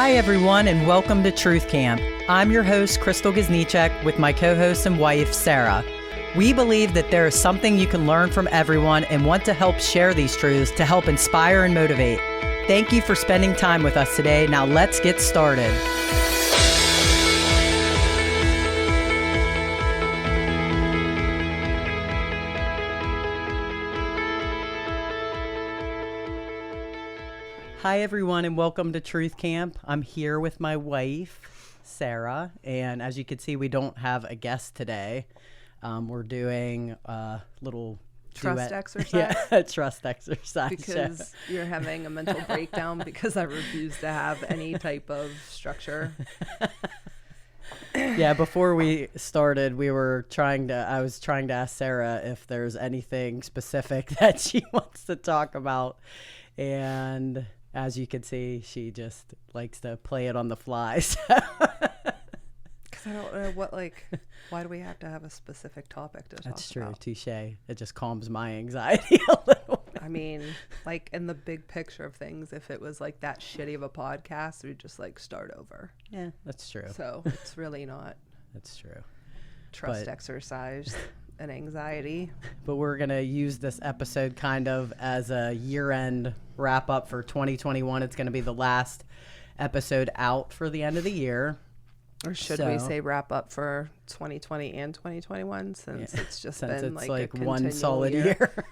Hi, everyone, and welcome to Truth Camp. I'm your host, Crystal Giznichek, with my co-host and wife, Sarah. We believe that there is something you can learn from everyone and want to help share these truths to help inspire and motivate. Thank you for spending time with us today. Now let's get started. Hi, everyone, and welcome to Truth Camp. I'm here with my wife, Sarah, and as you can see, we don't have a guest today. We're doing a little trust duet. exercise. Yeah, trust exercise. Because you're having a mental breakdown because I refuse to have any type of structure. Yeah, before we started, I was trying to ask Sarah if there's anything specific that she wants to talk about, and as you can see, she just likes to play it on the fly. Because I don't know why do we have to have a specific topic to talk about? That's true, touche. It just calms my anxiety a little bit. I mean, like in the big picture of things, if it was like that shitty of a podcast, we'd just like start over. Yeah, that's true. So it's really not That's true. trust exercise and anxiety. But we're going to use this episode kind of as a year-end wrap-up for 2021. It's going to be the last episode out for the end of the year. Or should we say wrap up for 2020 and 2021 since it's just been like a one solid year.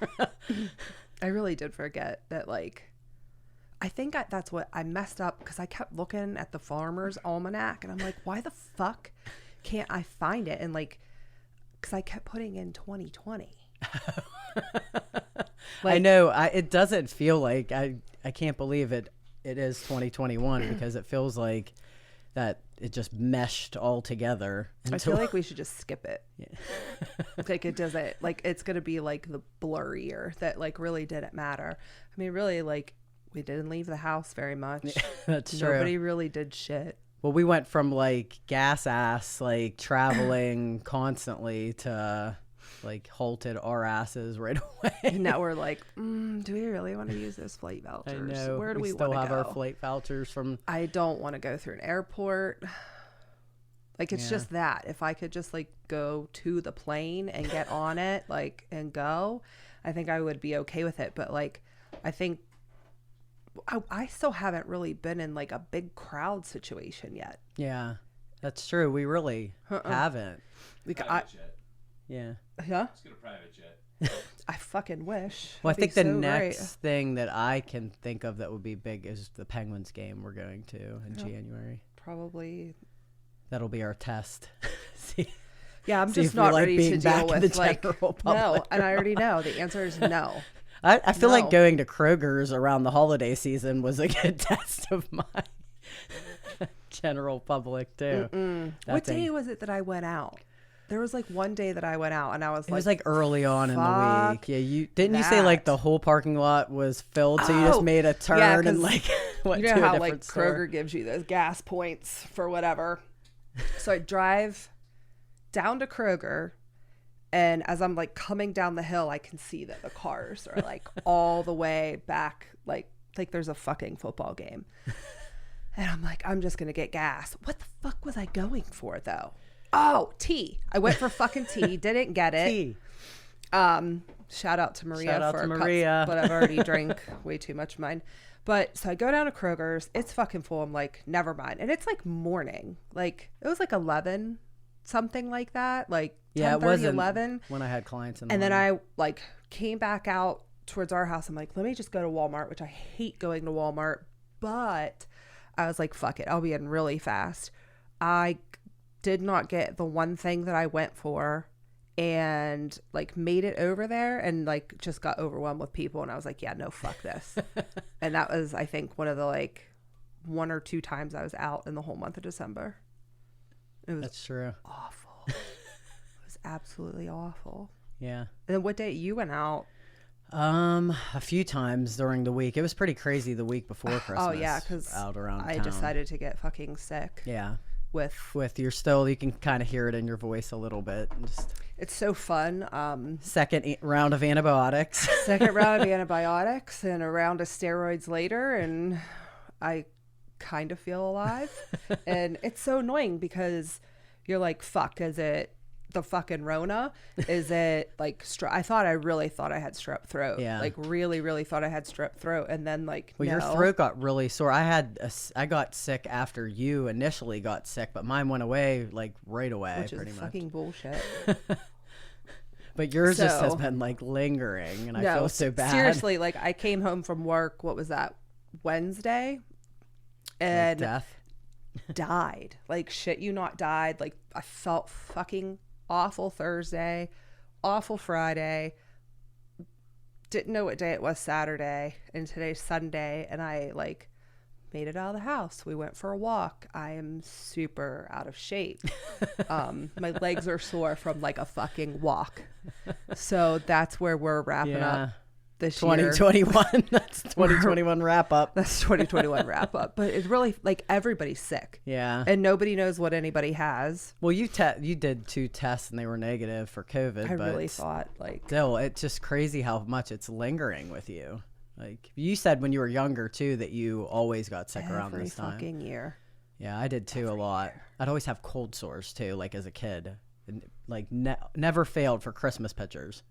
I really did forget that, I think that's what I messed up because I kept looking at the Farmer's Almanac and I'm like, why the fuck can't I find it? And because I kept putting in 2020. I know. It doesn't feel like, I can't believe it is 2021 because it feels like that it just meshed all together. I feel like we should just skip it. Yeah. It doesn't, it's going to be like the blur year that really didn't matter. I mean, really, we didn't leave the house very much. Yeah, that's true. Nobody really did shit. Well, we went from gas ass, traveling constantly to halted our asses right away. And now we're do we really want to use those flight vouchers? I know. Where do we still want to have go? our flight vouchers from. I don't want to go through an airport. It's just that if I could just go to the plane and get on it, and go, I think I would be okay with it. But I think I still haven't really been in a big crowd situation yet. Yeah, that's true. We really haven't. Private jet. Yeah. Yeah. Let's get a private jet. I fucking wish. Well, I That'd think be the so next great. thing that I can think of that would be big is the Penguins game we're going to in January. Probably. That'll be our test. Yeah, I'm see just if we're, not ready being to back deal in with the general no, public. and I already know the answer is no. I feel like No. going to Kroger's around the holiday season was a good test of my general public too. What day was it that I went out? There was one day that I went out and I was It was early on in the fuck week. Yeah, you say that. the whole parking lot was filled, so you just made a turn yeah, and 'cause went you know to a how different store. Kroger gives you those gas points for whatever. So I drive down to Kroger, and as I'm coming down the hill, I can see that the cars are all the way back, like there's a fucking football game. And I'm I'm just gonna get gas. What the fuck was I going for though? Oh, tea. I went for fucking tea. Didn't get it. Tea. Shout out to Maria Shout out for to a Maria. cup, but I've already drank way too much of mine. But so I go down to Kroger's. It's fucking full. I'm never mind. And it's morning. It was 11, something like that. Yeah, it 10:30, wasn't 11. when I had clients in the And then morning. I came back out towards our house. I'm let me just go to Walmart, which I hate going to Walmart. But I was fuck it. I'll be in really fast. I did not get the one thing that I went for and made it over there and just got overwhelmed with people. And I was yeah, no, fuck this. And that was, I think, one of the one or two times I was out in the whole month of December. It was That's true. awful. It was absolutely awful. Yeah. And then what day you went out? A few times during the week. It was pretty crazy the week before Christmas. Oh yeah, because out around I town. decided to get fucking sick. Yeah. With your still, you can kind of hear it in your voice a little bit. Just it's so fun. second round of antibiotics. Second round of antibiotics and a round of steroids later, and I kind of feel alive. And it's so annoying because you're like, fuck, is it the fucking Rona? Is it like I really thought I had strep throat. Yeah. Like really, really thought I had strep throat. And then like, Well, no. your throat got really sore. I got sick after you initially got sick, but mine went away like right away, which is pretty much. fucking bullshit. But yours just has So- been like lingering, and I No, feel so bad. seriously, like I came home from work, what was that, Wednesday? Like And death. died. Like shit you not died. Like I felt fucking awful Thursday, awful Friday. Didn't know what day it was Saturday, and today's Sunday, and I like made it out of the house. We went for a walk. I am super out of shape. My legs are sore from like a fucking walk. So that's where we're wrapping up this year. 2021. That's 2021 wrap up. That's 2021 wrap up. But it's really like everybody's sick. Yeah. And nobody knows what anybody has. Well, you did 2 tests and they were negative for COVID. I but really thought like still, it's just crazy how much it's lingering with you. Like you said when you were younger too, that you always got sick around every this time. fucking year. Yeah, I did too a lot. I'd always have cold sores too, like as a kid. And, like never failed for Christmas pictures.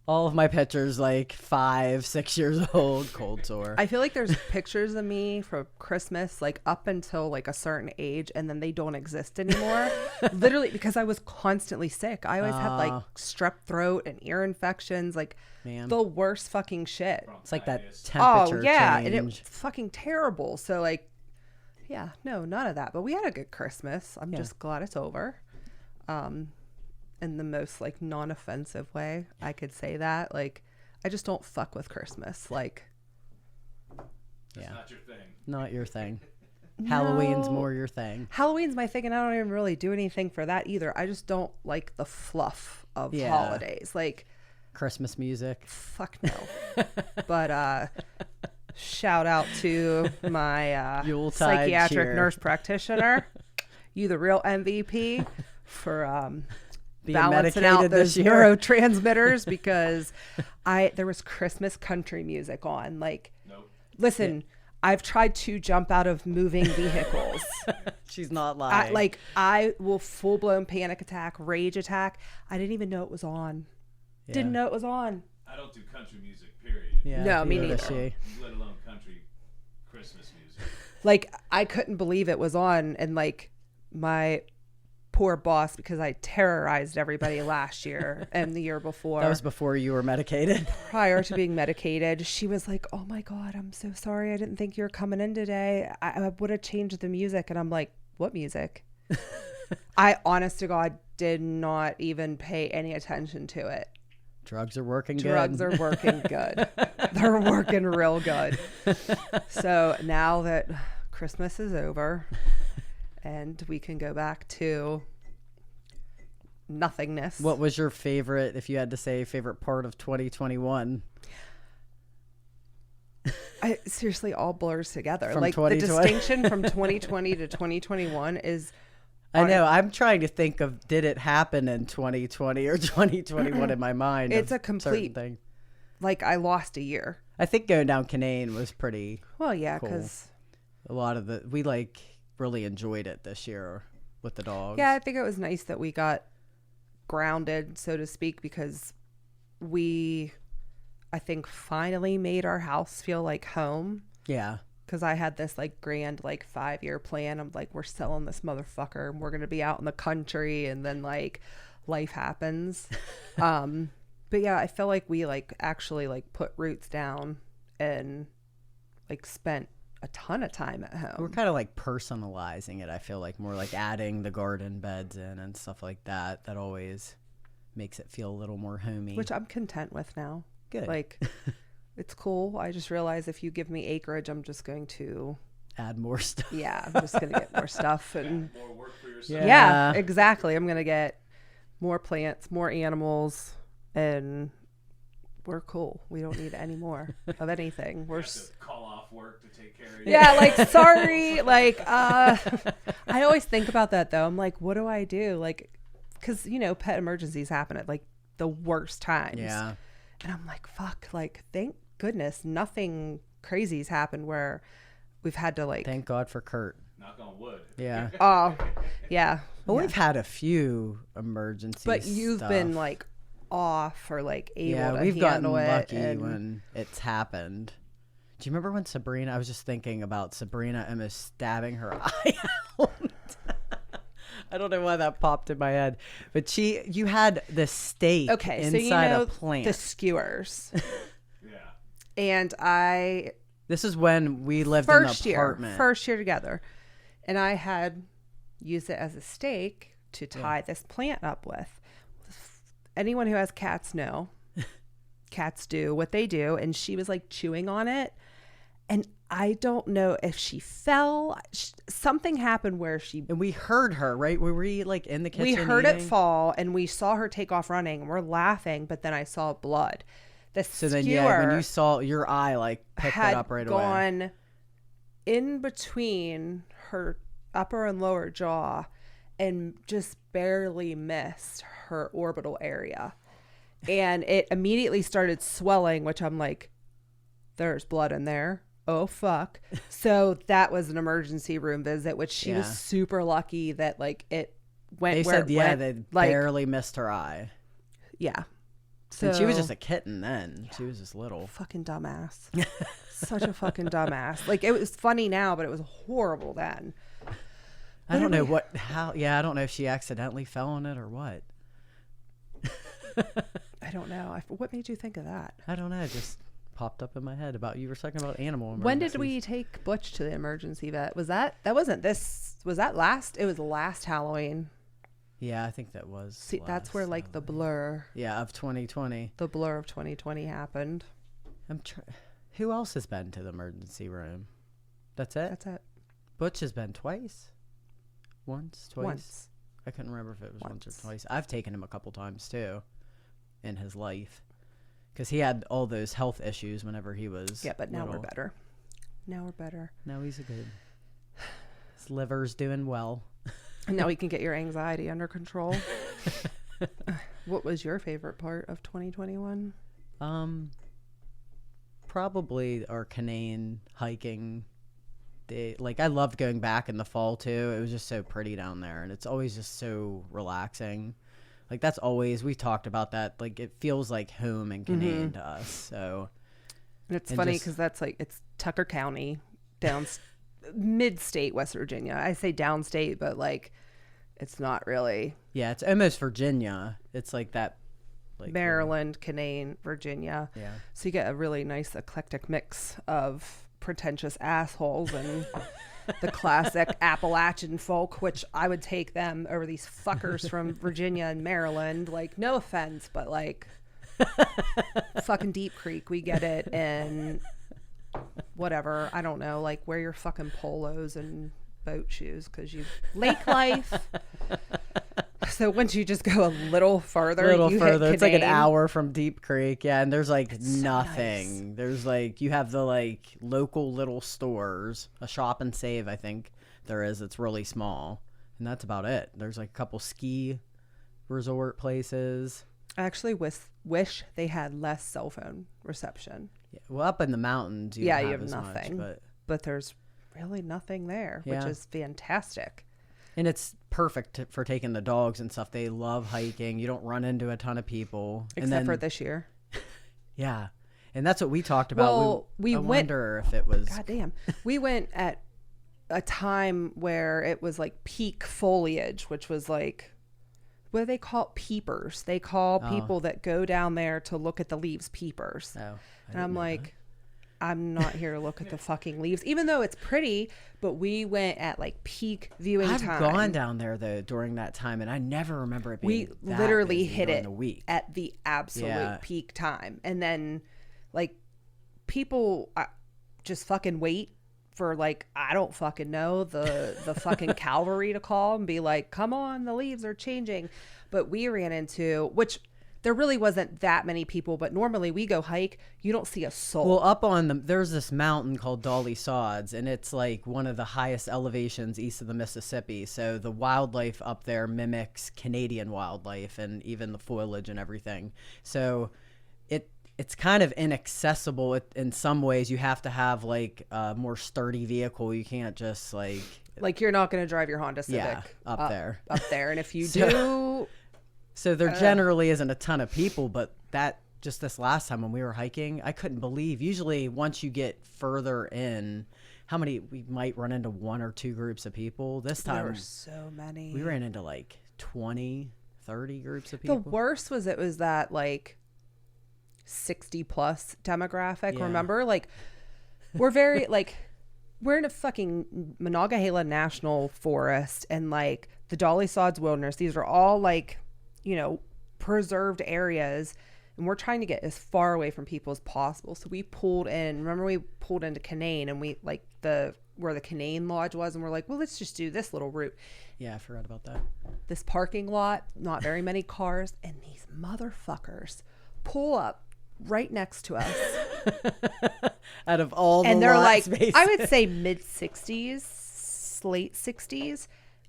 All of my pictures, like 5, 6 years old, cold sore. I feel like there's pictures of me from Christmas, like up until like a certain age, and then they don't exist anymore. Literally, because I was constantly sick. I always had like strep throat and ear infections, like Man. the worst fucking shit. It's like that Bronchitis. temperature Oh yeah, change. and it was fucking terrible. So like, yeah, no, none of that. But we had a good Christmas. I'm just glad it's over. In the most like non-offensive way I could say that. Like, I just don't fuck with Christmas. Like, That's Yeah. not your thing. Not your thing. Halloween's No. more your thing. Halloween's my thing, and I don't even really do anything for that either. I just don't like the fluff of Yeah. holidays. Like, Christmas music. fuck no. But shout out to my Yuletide psychiatric cheer. nurse practitioner. You the real MVP for Being balancing medicated out those this year. neurotransmitters because there was Christmas country music on. Like, Nope. listen, I've tried to jump out of moving vehicles. She's not lying. I will full blown panic attack, rage attack. I didn't even know it was on. Yeah. Didn't know it was on. I don't do country music, period. Yeah, No, me neither neither. does she. Let alone country Christmas music. Like, I couldn't believe it was on, and like my poor boss, because I terrorized everybody last year and the year before. That was before you were medicated. Prior to being medicated, she was like, "Oh my God, I'm so sorry. I didn't think you were coming in today. I would have changed the music." And I'm like, "What music?" I, honest to God, did not even pay any attention to it. Drugs are working Drugs good. are working good. They're working real good. So now that Christmas is over and we can go back to nothingness. What was your favorite, if you had to say, favorite part of 2021? I seriously all blurs together. From Like the 2020. distinction from 2020 to 2021 is I know. I'm trying to think of, did it happen in 2020 or 2021 in my mind? It's of a complete- certain thing. like I lost a year. I think going down Canaan was pretty, Well, yeah, Cool. because a lot of the, we like really enjoyed it this year with the dogs. yeah, I think it was nice that we got grounded, so to speak, because we, I think, finally made our house feel like home. Yeah. Because I had this like grand like 5-year plan. I'm like, we're selling this motherfucker and we're gonna be out in the country, and then like life happens. But yeah, I feel like we like actually like put roots down and like spent a ton of time at home. We're kind of like personalizing it. I feel like more like adding the garden beds in and stuff like that. That always makes it feel a little more homey. Which I'm content with now. Good. Like, it's cool. I just realized if you give me acreage, I'm just going to, Add more stuff. yeah, I'm just going to get more stuff. And More work for yourself. yeah, exactly. I'm going to get more plants, more animals, and we're cool. We don't need any more of anything. We're, Have to call off work to take care of you. yeah, like, sorry. Like, I always think about that though. I'm like, what do I do? Like, cause you know, pet emergencies happen at like the worst times. Yeah. And I'm like, fuck, like, thank goodness nothing crazy's happened where we've had to like, Thank God for Kurt. Knock on wood. Yeah. oh, yeah. Well, yeah. we've had a few emergencies. But you've been like off or like able to we've gotten handle it. lucky And when it's happened. Do you remember when Sabrina? I was just thinking about Sabrina almost stabbing her eye out. I don't know why that popped in my head, but you had the steak inside a plant. the skewers. Yeah. And This is when we lived in the apartment. First year together. And I had used it as a stake to tie this plant up with. Anyone who has cats know. Cats do what they do. And she was like chewing on it. And I don't know if she fell. Something happened where she... And we heard her, right? Were we like in the kitchen We heard it eating? fall and we saw her take off running. And we're laughing, but then I saw blood. The So then, skewer when you saw your eye, like picked it had up right away. gone in between her upper and lower jaw and just barely missed her orbital area. And it immediately started swelling, which I'm like, there's blood in there. Oh, fuck. So that was an emergency room visit, which she was super lucky that like it went They where said, it went. they like, barely missed her eye. Yeah. And she was So- just a kitten then. She was just little. fucking dumbass. Such a fucking dumbass. Like it was funny now, but it was horrible then. I don't know I don't know if she accidentally fell on it or what. I don't know. What made you think of that? I don't know. It just popped up in my head about, you were talking about animal emergencies. When did we take Butch to the emergency vet? Was that wasn't this, was that last? It was last Halloween. Yeah, I think that was. See, that's where like the blur of 2020. of 2020 happened. Who else has been to the emergency room? That's it? That's it. Butch has been twice? Once? Twice? Once. I couldn't remember if it was once or twice. I've taken him a couple times too in his life. Because he had all those health issues whenever he was Yeah, but now little. we're better. Now we're better. Now he's a good. His liver's doing well. And now we can get your anxiety under control. What was your favorite part of 2021? Probably our Canaan hiking. I loved going back in the fall too. It was just so pretty down there, and it's always just so relaxing. Like that's always, we talked about that. Like it feels like home in Canaan to us. So And it's funny because that's like, it's Tucker County, mid-state West Virginia. I say downstate, but like it's not really. Yeah, it's almost Virginia. It's like that. Like Maryland, Canaan, Virginia. Yeah. So you get a really nice eclectic mix of pretentious assholes and the classic Appalachian folk, which I would take them over these fuckers from Virginia and Maryland. Like, no offense, but like fucking Deep Creek, we get it. And whatever, I don't know, like wear your fucking polos and boat shoes because you lake life. So once you just go a little further, it's like an hour from Deep Creek. Yeah, and there's like nothing. So nice. There's like, you have the like local little stores, a Shop and Save, I think there is. It's really small, and that's about it. There's like a couple ski resort places. I actually wish they had less cell phone reception. Yeah, well, up in the mountains, you Yeah, don't you have have as nothing. much, But there's really nothing there, which Yeah. is fantastic. and it's perfect for taking the dogs and stuff. They love hiking. You don't run into a ton of people, Except for this year. Yeah, and that's what we talked about. Well, we I went. wonder if it was. God damn. We went at a time where it was like peak foliage, which was like, what do they call it? Peepers. They call people that go down there to look at the leaves peepers. Oh, And I'm like, I'm not here to look at the fucking leaves, even though it's pretty, but we went at like peak viewing I've time. gone down there though during that time, and I never remember it being. We that literally busy hit during it the week. at the absolute Yeah. peak time. And then like people just fucking wait for like, I don't fucking know, the fucking cavalry to call and be like, come on, the leaves are changing. But we ran into, which there really wasn't that many people, but normally we go hike, you don't see a soul. Well, up on there's this mountain called Dolly Sods, and it's like one of the highest elevations east of the Mississippi. So the wildlife up there mimics Canadian wildlife, and even the foliage and everything. So it's kind of inaccessible in some ways. You have to have like a more sturdy vehicle. You can't just like you're not going to drive your Honda Civic up there. And if you do, so there generally isn't a ton of people, but just this last time when we were hiking, I couldn't believe. Usually once you get further in, how many we might run into 1 or 2 groups of people. This time there were so many. We ran into like 20, 30 groups of people. The worst was it was that like 60 plus demographic. Yeah. Remember, like we're very like we're in a fucking Monongahela National Forest and like the Dolly Sods Wilderness. These are all like, you know, preserved areas, and we're trying to get as far away from people as possible. So we pulled in. Remember, we pulled into Canaan, and we like where the Canaan Lodge was, and we're like, well, let's just do this little route. Yeah, I forgot about that. This parking lot, not very many cars, and these motherfuckers pull up right next to us. Out of all the and they're like, spaces. I would say mid 60s, late 60s.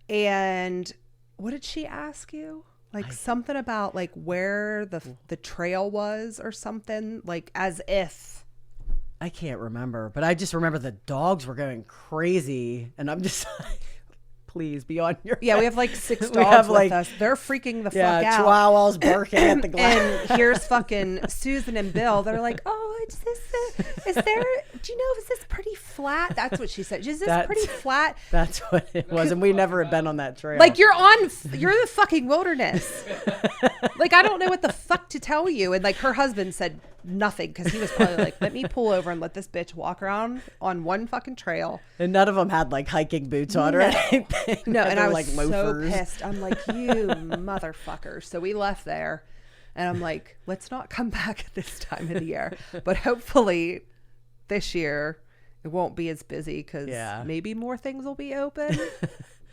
And what did she ask you? Like something about like where the trail was or something, like as if. I can't remember, but I just remember the dogs were going crazy, and I'm just like, please be on your. Yeah, we have like 6 We dogs have, with like, us. They're freaking the fuck Yeah, out. chihuahuas barking at the glass. And here's fucking Susan and Bill. They're like, oh, is there, do you know, is this pretty flat? That's what she said. Is this pretty flat? That's what it was, and we never had been on that trail. Like you're the fucking wilderness. Like, I don't know what the fuck to tell you. And like her husband said nothing because he was probably like, let me pull over and let this bitch walk around on one fucking trail. And none of them had like hiking boots on or anything. No, and They I were, was like, so loafers. pissed. I'm like, you motherfuckers. So we left there, and I'm like, let's not come back at this time of the year. But hopefully this year it won't be as busy because maybe more things will be open.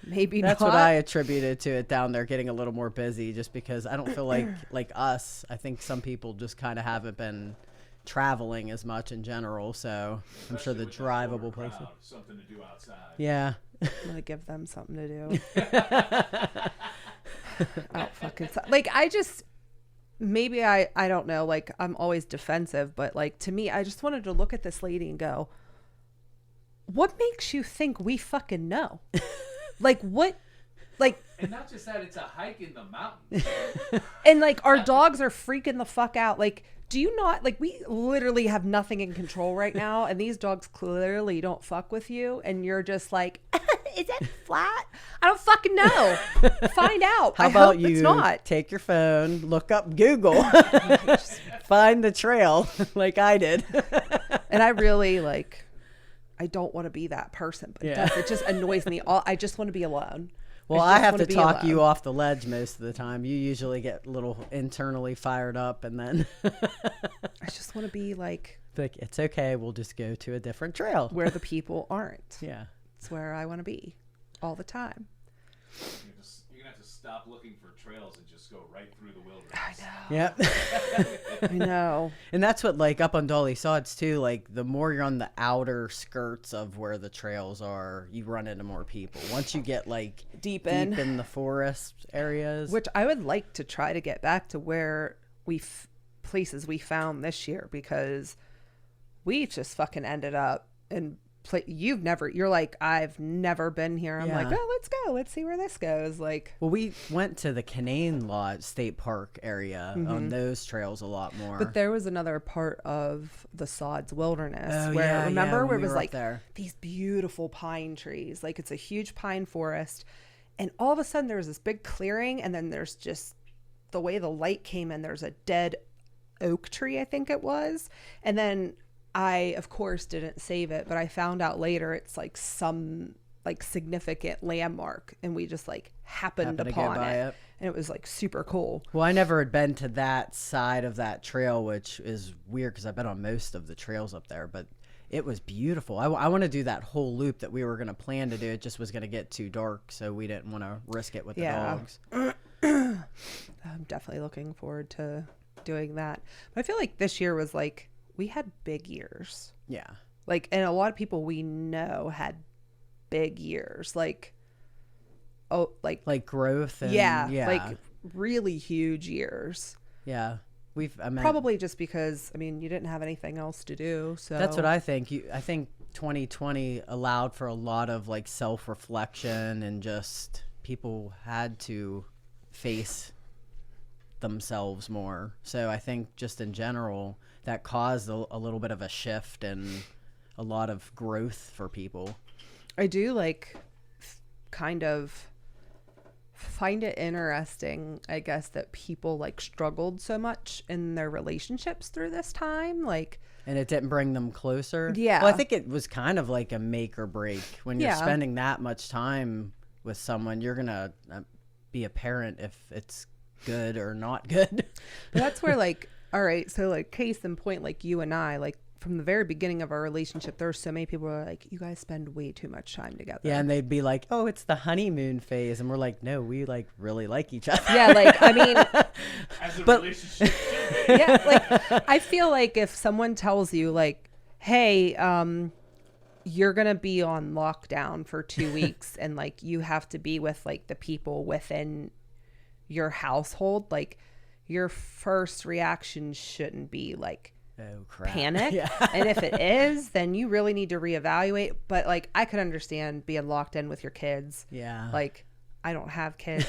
Maybe That's not. what I attributed to it down there getting a little more busy, just because I don't feel like us. I think some people just kind of haven't been traveling as much in general, so I'm sure the drivable places. Something to do outside. Yeah. I'm gonna give them something to do. Oh, fucking like I just maybe I don't know, like I'm always defensive, but like to me I just wanted to look at this lady and go, what makes you think we fucking know? Like what, like, And not just that, it's a hike in the mountains. and like our dogs are freaking the fuck out. Like, do you not, like, we literally have nothing in control right now, and these dogs clearly don't fuck with you, and you're just like, is that flat? I don't fucking know. Find out. How I about hope you it's not. take your phone, look up Google, find the trail like I did. And I really like, I don't want to be that person, but Yeah. it just annoys me. I just want to be alone. Well, just I have wanna to be talk you alone. off the ledge most of the time. You usually get a little internally fired up, and then I just want to be like it's okay. We'll just go to a different trail. where the people aren't. Yeah. It's where I want to be all the time. You're gonna have to stop looking for trails and just go right through the wilderness. I know. Yep. I know. And that's what, like, up on Dolly Sods too, like the more you're on the outer skirts of where the trails are, you run into more people. Once you get like Deep deep in. in the forest areas. Which I would like to try to get back to where places we found this year, because we just fucking ended up in you're like, I've never been here. I'm like, Yeah. oh, let's go. Let's see where this goes. Like, Well, we went to the Canaan Lodge State Park area on those trails a lot more. but there was another part of the Sods Wilderness Oh, where, yeah, remember, when where we it was were up like there. these beautiful pine trees. Like, it's a huge pine forest. And all of a sudden there was this big clearing, and then there's just the way the light came in, there's a dead oak tree, I think it was. And then I, of course, didn't save it, but I found out later it's like some like significant landmark, and we just like happened to go upon by it. it. And it was like super cool. Well, I never had been to that side of that trail, which is weird because I've been on most of the trails up there, but it was beautiful. I want to do that whole loop that we were going to plan to do. It just was going to get too dark, so we didn't want to risk it with the dogs. I'm definitely looking forward to doing that. But I feel like this year was like, we had big years. Yeah. Like, and a lot of people we know had big years. Like, Like growth and yeah, yeah. like really huge years. Yeah. I mean, Probably just because, I mean, you didn't have anything else to do. So that's what I think. I think 2020 allowed for a lot of like self-reflection, and just people had to face themselves more. So I think just in general that caused a little bit of a shift and a lot of growth for people. I do like kind of find it interesting, I guess, that people like struggled so much in their relationships through this time. Like, And it didn't bring them closer. Yeah. Well, I think it was kind of like a make or break. When you're Yeah. spending that much time with someone, you're going to be apparent if it's good or not good. but that's where like, all right, so like case in point, like you and I, like from the very beginning of our relationship, there were so many people who were like, you guys spend way too much time together. Yeah, and they'd be like, "Oh, it's the honeymoon phase," and we're like, "No, we like really like each other." Yeah, like, I mean, As a But- relationship should be. yeah, like I feel like if someone tells you like, hey, you're gonna be on lockdown for 2 weeks and like you have to be with like the people within your household, like your first reaction shouldn't be like Oh crap! panic. Yeah. And if it is, then you really need to reevaluate. But like I could understand being locked in with your kids. Yeah. Like I don't have kids,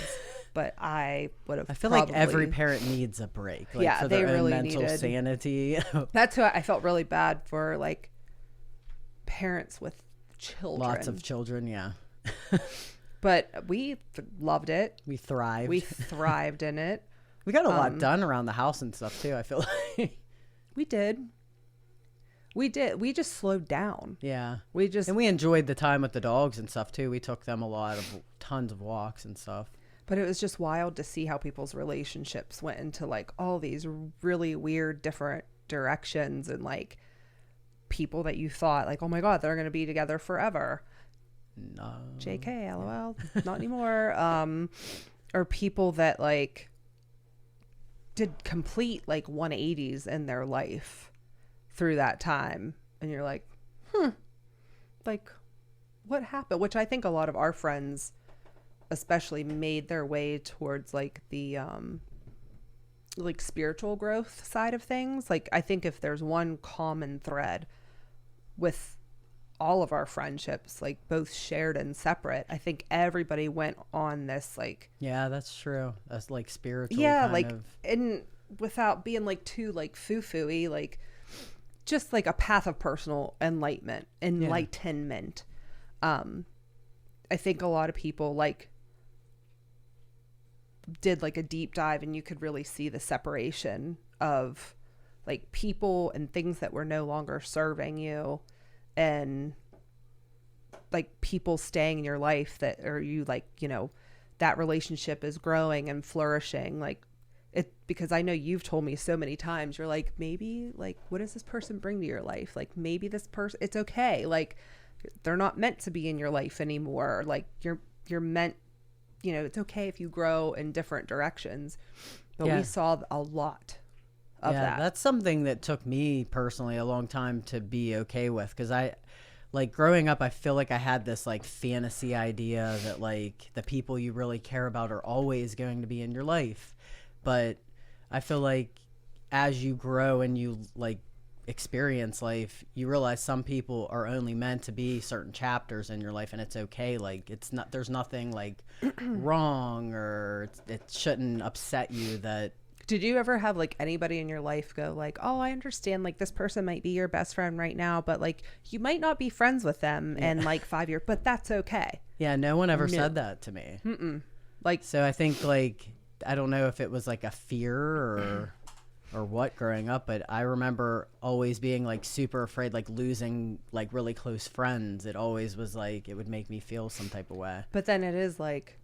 but I would have. I feel like every parent needs a break. Like, Yeah, for they their own really mental needed- sanity. That's who I felt really bad for, like parents with children. Lots of children. Yeah, but we loved it. we thrived. We thrived in it. We got a lot done around the house and stuff too. I feel like. We did. We did. We just slowed down. Yeah. We just. And we enjoyed the time with the dogs and stuff too. We took them tons of walks and stuff. But it was just wild to see how people's relationships went into like all these really weird different directions, and like people that you thought like, oh my God, they're going to be together forever. No. JK, LOL, not anymore. Or people that like did complete like 180s in their life through that time. And you're like, like what happened? Which I think a lot of our friends especially made their way towards like the like spiritual growth side of things. Like I think if there's one common thread with all of our friendships, like both shared and separate, I think everybody went on this like, Yeah, that's true. That's like spiritual. yeah, kind like, of. and without being like too like foo-foo-y, like just like a path of personal enlightenment. I think a lot of people like did like a deep dive, and you could really see the separation of like people and things that were no longer serving you, and like people staying in your life that, or you like, you know, that relationship is growing and flourishing. Like it, because I know you've told me so many times, you're like, maybe like, what does this person bring to your life? Like maybe this person, it's okay. Like they're not meant to be in your life anymore. Like you're meant, you know, it's okay if you grow in different directions. But Yeah. we saw a lot of that. That's something that took me personally a long time to be okay with, because I like growing up, I feel like I had this like fantasy idea that like the people you really care about are always going to be in your life. But I feel like as you grow and you like experience life, you realize some people are only meant to be certain chapters in your life, and it's okay. Like it's not, there's nothing like wrong, or it shouldn't upset you that. Did you ever have like anybody in your life go like, oh, I understand, like this person might be your best friend right now, but like you might not be friends with them in like 5 years, but that's okay. Yeah, no one ever No. said that to me. Like, So I think like, I don't know if it was like a fear or what growing up, but I remember always being like super afraid, like losing like really close friends. It always was like, it would make me feel some type of way. but then it is like,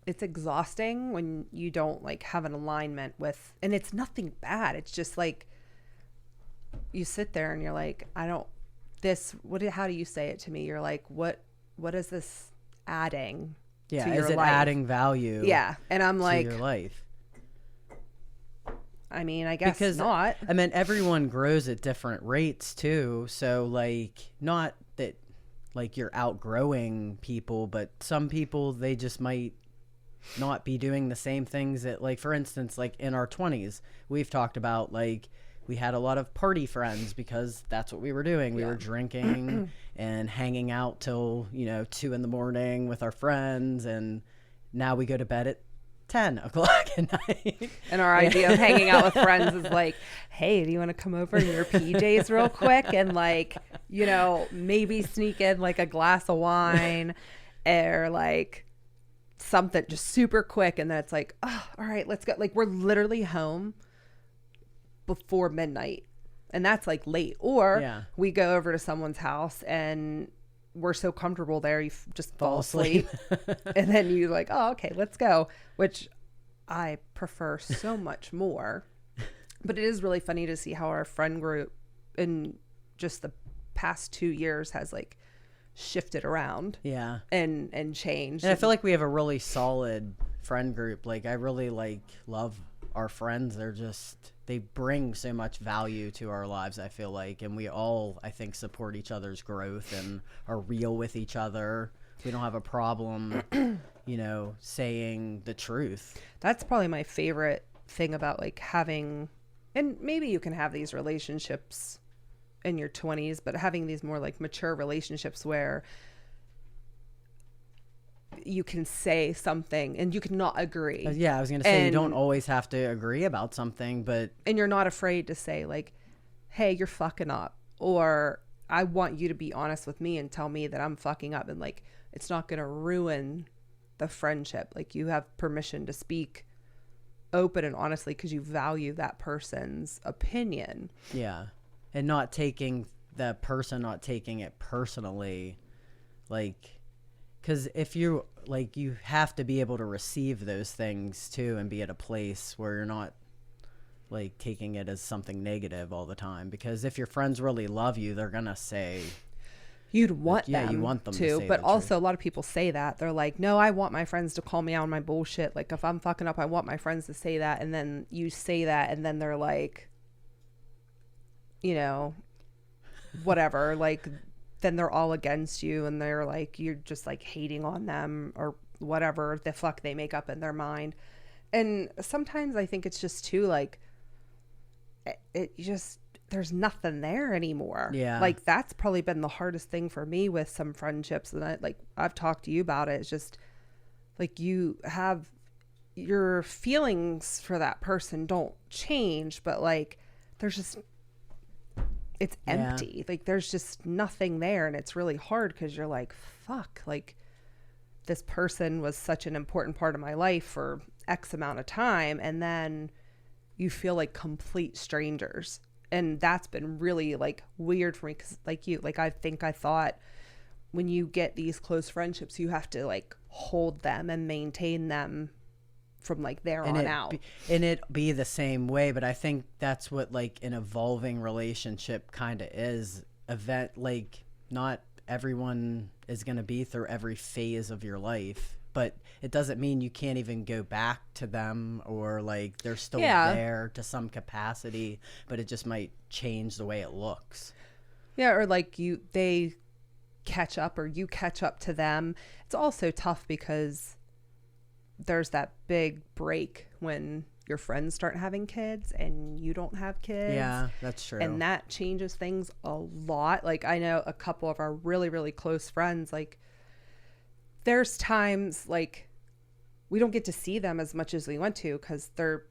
it's exhausting when you don't like have an alignment with, and it's nothing bad. It's just like, you sit there and you're like, I don't, this, how do you say it to me? You're like, what is this adding Yeah, to is your it life? adding value Yeah. And I'm to like, your life? I mean, I guess Because not. I mean, everyone grows at different rates too. So like, not that like you're outgrowing people, but some people, they just might not be doing the same things that, like, for instance, like in our 20s, we've talked about, like, we had a lot of party friends because that's what we were doing. We were drinking and hanging out till, 2 a.m. with our friends. And now we go to bed at 10 o'clock at night. And our idea of hanging out with friends is like, hey, do you want to come over in your PJs real quick and, like, maybe sneak in like a glass of wine or like something just super quick. And then it's like, oh, all right, let's go. Like, we're literally home before midnight, and that's like late. Or we go over to someone's house and we're so comfortable there, you just fall asleep. And then you like, oh, okay, let's go, which I prefer so much more. But it is really funny to see how our friend group in just the past 2 years has like shifted around and changed. And I feel like we have a really solid friend group. Like, I really love our friends. They bring so much value to our lives, I feel like, and we all, I think, support each other's growth and are real with each other. We don't have a problem, saying the truth. That's probably my favorite thing about like having, and maybe you can have these relationships in your 20s, but having these more like mature relationships where you can say something and you can not agree. Yeah, I was going to say, you don't always have to agree about something, and you're not afraid to say like, hey, you're fucking up, or I want you to be honest with me and tell me that I'm fucking up, and like, it's not going to ruin the friendship. Like, you have permission to speak open and honestly because you value that person's opinion. Yeah. And not taking it personally, like, because if you like, you have to be able to receive those things too and be at a place where you're not like taking it as something negative all the time. Because if your friends really love you, they're gonna say you'd want them. Yeah, you want them to. But also, a lot of people say that they're like, no, I want my friends to call me out on my bullshit. Like, if I'm fucking up, I want my friends to say that. And then you say that, and then they're like, whatever, like, then they're all against you, and they're like, you're just like hating on them or whatever the fuck they make up in their mind. And sometimes I think it's just too like, it just, there's nothing there anymore. Yeah. Like, that's probably been the hardest thing for me with some friendships. And I've talked to you about it. It's just like, you have your feelings for that person don't change, but like, there's just, it's empty. Like, there's just nothing there. And it's really hard because you're like, fuck, like, this person was such an important part of my life for X amount of time. And then you feel like complete strangers. And that's been really like weird for me. Cause I thought when you get these close friendships, you have to like hold them and maintain them from like there on out. And it be the same way. But I think that's what like an evolving relationship kind of is. Like, not everyone is going to be through every phase of your life, but it doesn't mean you can't even go back to them, or like they're still there to some capacity, but it just might change the way it looks. Yeah. Or like they catch up, or you catch up to them. It's also tough because there's that big break when your friends start having kids and you don't have kids. Yeah, that's true. And that changes things a lot. Like, I know a couple of our really, really close friends, like, there's times like we don't get to see them as much as we want to because they're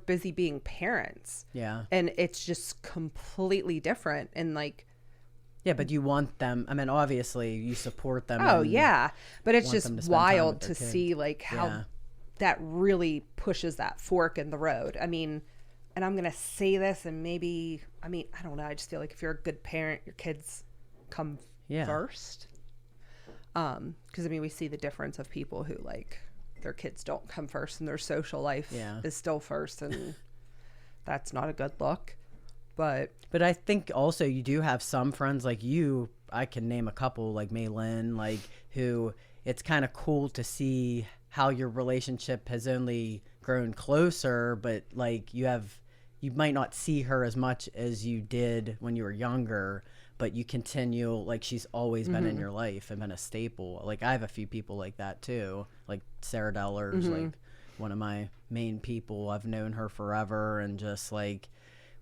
busy being parents. Yeah. And it's just completely different. And like, yeah, but you want them. I mean, obviously you support them. Oh yeah. But it's just wild to see like how that really pushes that fork in the road. I mean, and I'm going to say this, and maybe, I don't know. I just feel like if you're a good parent, your kids come first. Because we see the difference of people who like their kids don't come first and their social life is still first, and that's not a good look. But I think also you do have some friends like you. I can name a couple, like Maylin, like, who it's kind of cool to see how your relationship has only grown closer, but like you might not see her as much as you did when you were younger, but you continue, like, she's always been in your life and been a staple. Like, I have a few people like that too. Like Sarah Deller's like one of my main people. I've known her forever, and just like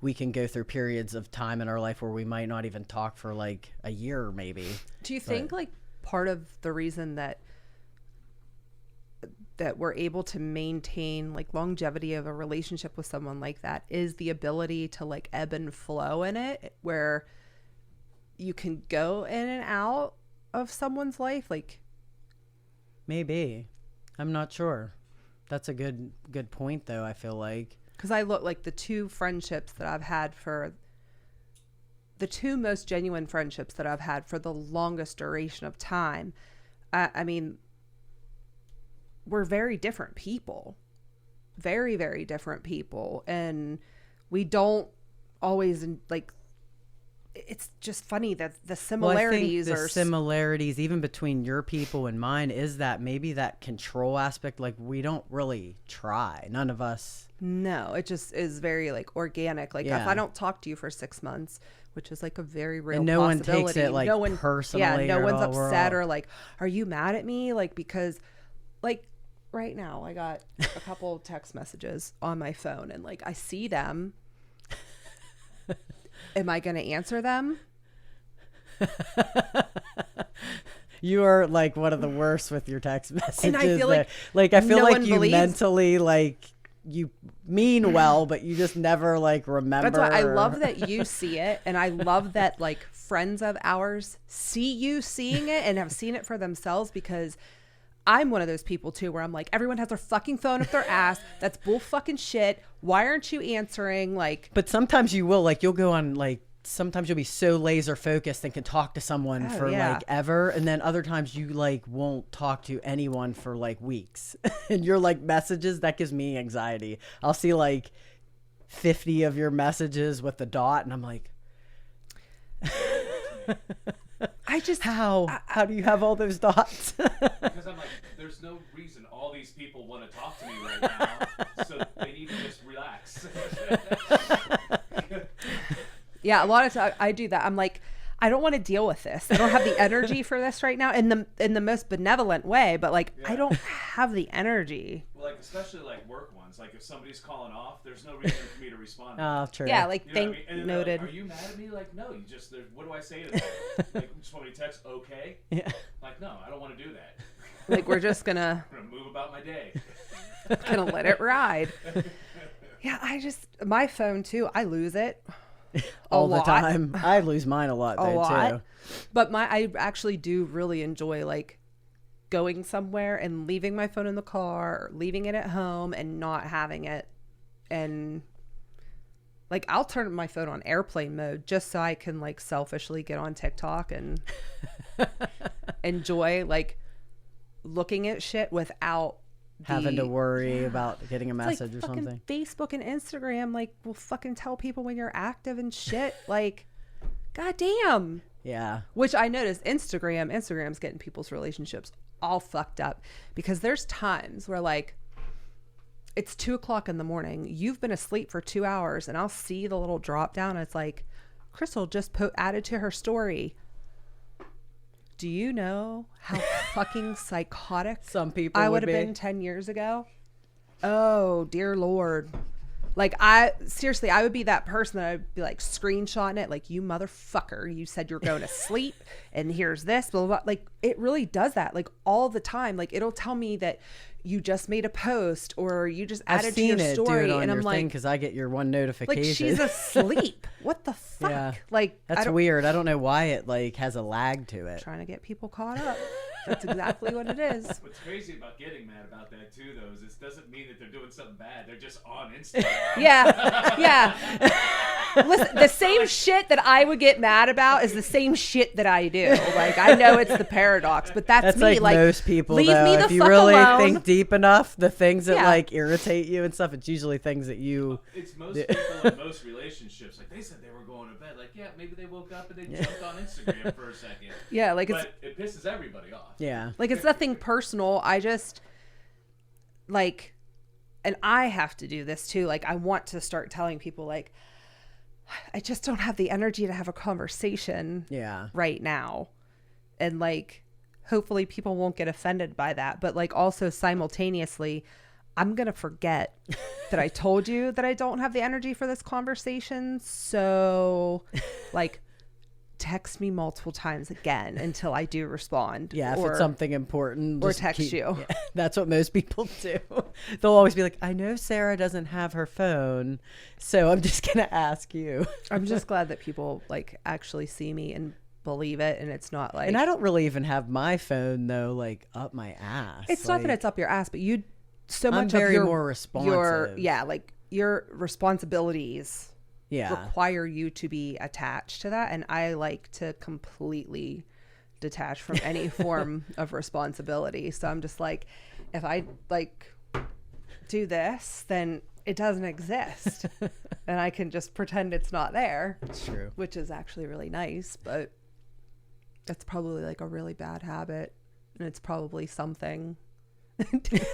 we can go through periods of time in our life where we might not even talk for like a year maybe. Do you think like part of the reason that we're able to maintain like longevity of a relationship with someone like that is the ability to like ebb and flow in it, where you can go in and out of someone's life? Like, maybe. I'm not sure. That's a good point though, I feel like. because I look like the two friendships that I've had for the two most genuine friendships that I've had for the longest duration of time. I mean, we're very different people, very, very different people. And we don't always like, it's just funny that the similarities well, I think the similarities even between your people and mine is that maybe that control aspect, like we don't really try. None of us. No, it just is very like organic. Like if I don't talk to you for 6 months, which is like a very real and no possibility. one takes it like personally. Yeah, no one's upset upset or like, are you mad at me? Like, because like right now I got a couple text messages on my phone and like I see them. Am I going to answer them? You are like one of the worst with your text messages. And I feel like I feel no like one you believes- mentally like you mean well, but you just never like remember. That's why I love that you see it. And I love that like friends of ours see you seeing it and have seen it for themselves, because I'm one of those people too, where I'm like, everyone has their fucking phone up their ass. That's bull fucking shit. Why aren't you answering? Like, but sometimes you will, like, you'll go on, like, sometimes you'll be so laser focused and can talk to someone for like ever. And then other times you like won't talk to anyone for like weeks. And you're like messages, that gives me anxiety. I'll see like 50 of your messages with the dot and I'm like, I just, how do you have all those dots? Because I'm like, there's no reason all these people want to talk to me right now, so they need to just relax. yeah, a lot of times I do that. I'm like, I don't want to deal with this. I don't have the energy for this right now, in the most benevolent way, but like, I don't have the energy. Well, like, especially like work ones. Like if somebody's calling off, there's no reason for me to respond. Oh, true. Yeah, like, You know what I mean? And then they're noted. Like, are you mad at me? Like, no, you just, what do I say to them? Like, just want me to text, okay? Yeah. Like, no, I don't want to do that. Like, we're just gonna I'm going to move about my day. gonna let it ride. Yeah, my phone too, I lose it all the time. I lose mine a lot though too. But I actually do really enjoy like going somewhere and leaving my phone in the car or leaving it at home and not having it. And like, I'll turn my phone on airplane mode just so I can like selfishly get on TikTok and enjoy like looking at shit without having to worry about getting a message like or fucking something. Facebook and Instagram like will fucking tell people when you're active and shit. Like, goddamn. Yeah. Which I noticed Instagram's getting people's relationships all fucked up, because there's times where like it's 2:00 in the morning, you've been asleep for 2 hours, and I'll see the little drop down and it's like, Crystal just added to her story. Do you know how fucking psychotic some people I would would have been 10 years ago? Oh, dear Lord. Like, I would be that person that I'd be like screenshotting it. Like, you motherfucker, you said you're going to sleep and here's this, blah, blah, blah. Like, it really does that like all the time. Like, it'll tell me that you just made a post or you just added to your story. Do it on and I'm your like, because I get your one notification. like, she's asleep. What the fuck? Yeah. Like, that's weird. I don't know why it like has a lag to it. Trying to get people caught up. That's exactly what it is. What's crazy about getting mad about that too, though, is it doesn't mean that they're doing something bad. They're just on Instagram. Yeah. Listen, the same shit that I would get mad about is the same shit that I do. Like, I know it's the paradox, but that's me. Like most people, leave though. me the if you fuck really alone. think deep enough, the things that Yeah. like irritate you and stuff, it's usually things that you. It's most people in most relationships. Like, they said they were going to bed. Like, yeah, maybe they woke up and they jumped on Instagram for a second. Yeah, like But it pisses everybody off. Yeah. like it's nothing personal. I just like, and I have to do this too. Like, I want to start telling people like, I just don't have the energy to have a conversation right now. And like, hopefully people won't get offended by that. But like, also simultaneously, I'm going to forget that I told you that I don't have the energy for this conversation. So like, text me multiple times again until I do respond. Yeah, if it's something important. Or text you. Yeah, that's what most people do. They'll always be like, I know Sarah doesn't have her phone, so I'm just going to ask you. I'm just glad that people like actually see me and believe it, and it's not like... And I don't really even have my phone, though, like up my ass. It's not that it's up your ass, but you... So much I'm very of more responsive. Your responsibilities... Yeah. require you to be attached to that, and I like to completely detach from any form of responsibility. So I'm just like, if I like do this, then it doesn't exist and I can just pretend it's not there. It's true, which is actually really nice, but that's probably like a really bad habit, and it's probably something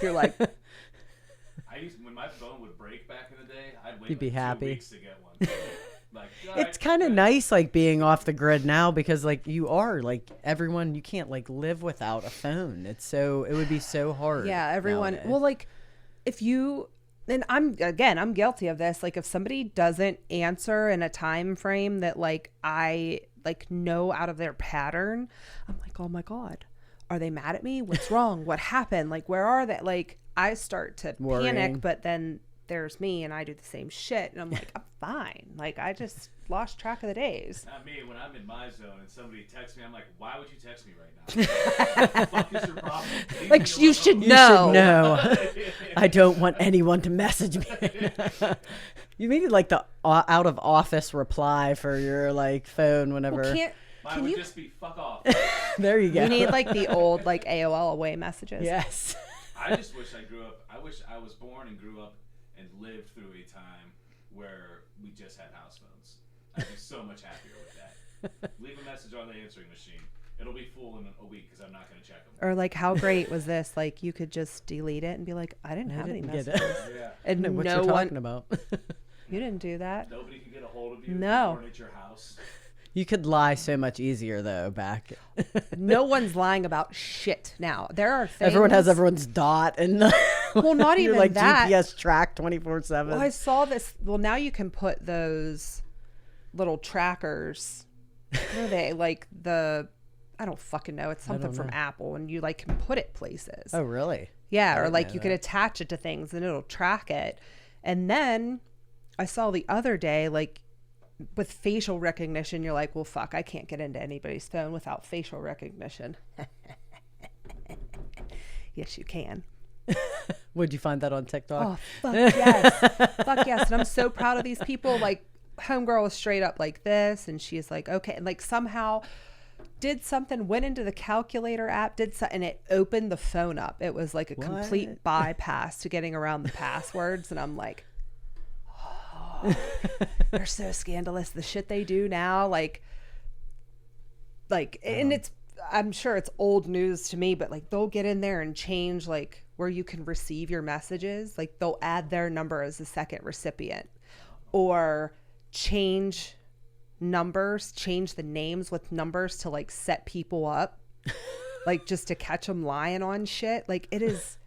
you're like... When my phone would break back in the day, I'd wait You'd be like happy. 2 weeks to get one. Like, it's kind of nice, like being off the grid now, because like you are like everyone, you can't like live without a phone. It would be so hard. Yeah, everyone. nowadays. Well, like if you, and I'm guilty of this. Like if somebody doesn't answer in a time frame that like I like know out of their pattern, I'm like, oh my God, are they mad at me? What's wrong? What happened? Like, where are they? Like, I start to panic, but then there's me and I do the same shit. And I'm like, I'm fine. Like, I just lost track of the days. Not me. When I'm in my zone and somebody texts me, I'm like, why would you text me right now? What the fuck is your problem? Leave Like, me you alone. should You know. should know. I don't want anyone to message me. You needed like the out of office reply for your like phone whenever. Well, Mine would just be fuck off. There you go. you need like the old like AOL away messages. Yes. I just wish I grew up. I wish I was born and grew up and lived through a time where we just had house phones. I'd be so much happier with that. Leave a message on the answering machine. It'll be full in a week because I'm not going to check them. Or like, how great was this? Like, you could just delete it and be like, I didn't have any messages. Yeah. And What no you're one, talking about. you didn't do that. Nobody can get a hold of you. No. At your house. You could lie so much easier though back. No one's lying about shit now. There are things. Everyone has everyone's dot and Well, not you're even like that. GPS track 24/7. Well, I saw this. Well, now you can put those little trackers. What are they? Like I don't fucking know. It's something from Apple, and you like can put it places. Oh, really? Yeah, or didn't like know you could attach it to things and it'll track it. And then I saw the other day, like with facial recognition, you're like, well, fuck, I can't get into anybody's phone without facial recognition. Yes, you can. Would you find that on TikTok? Oh, fuck yes. Fuck yes. And I'm so proud of these people. Like, homegirl was straight up like this, and she's like, okay. And like somehow did something, went into the calculator app, and it opened the phone up. It was like a complete bypass to getting around the passwords. And I'm like, oh, they're so scandalous. The shit they do now, like, and it's, I'm sure it's old news to me, but like they'll get in there and change like where you can receive your messages. Like they'll add their number as the second recipient, or change numbers, change the names with numbers to like set people up, like just to catch them lying on shit. Like it is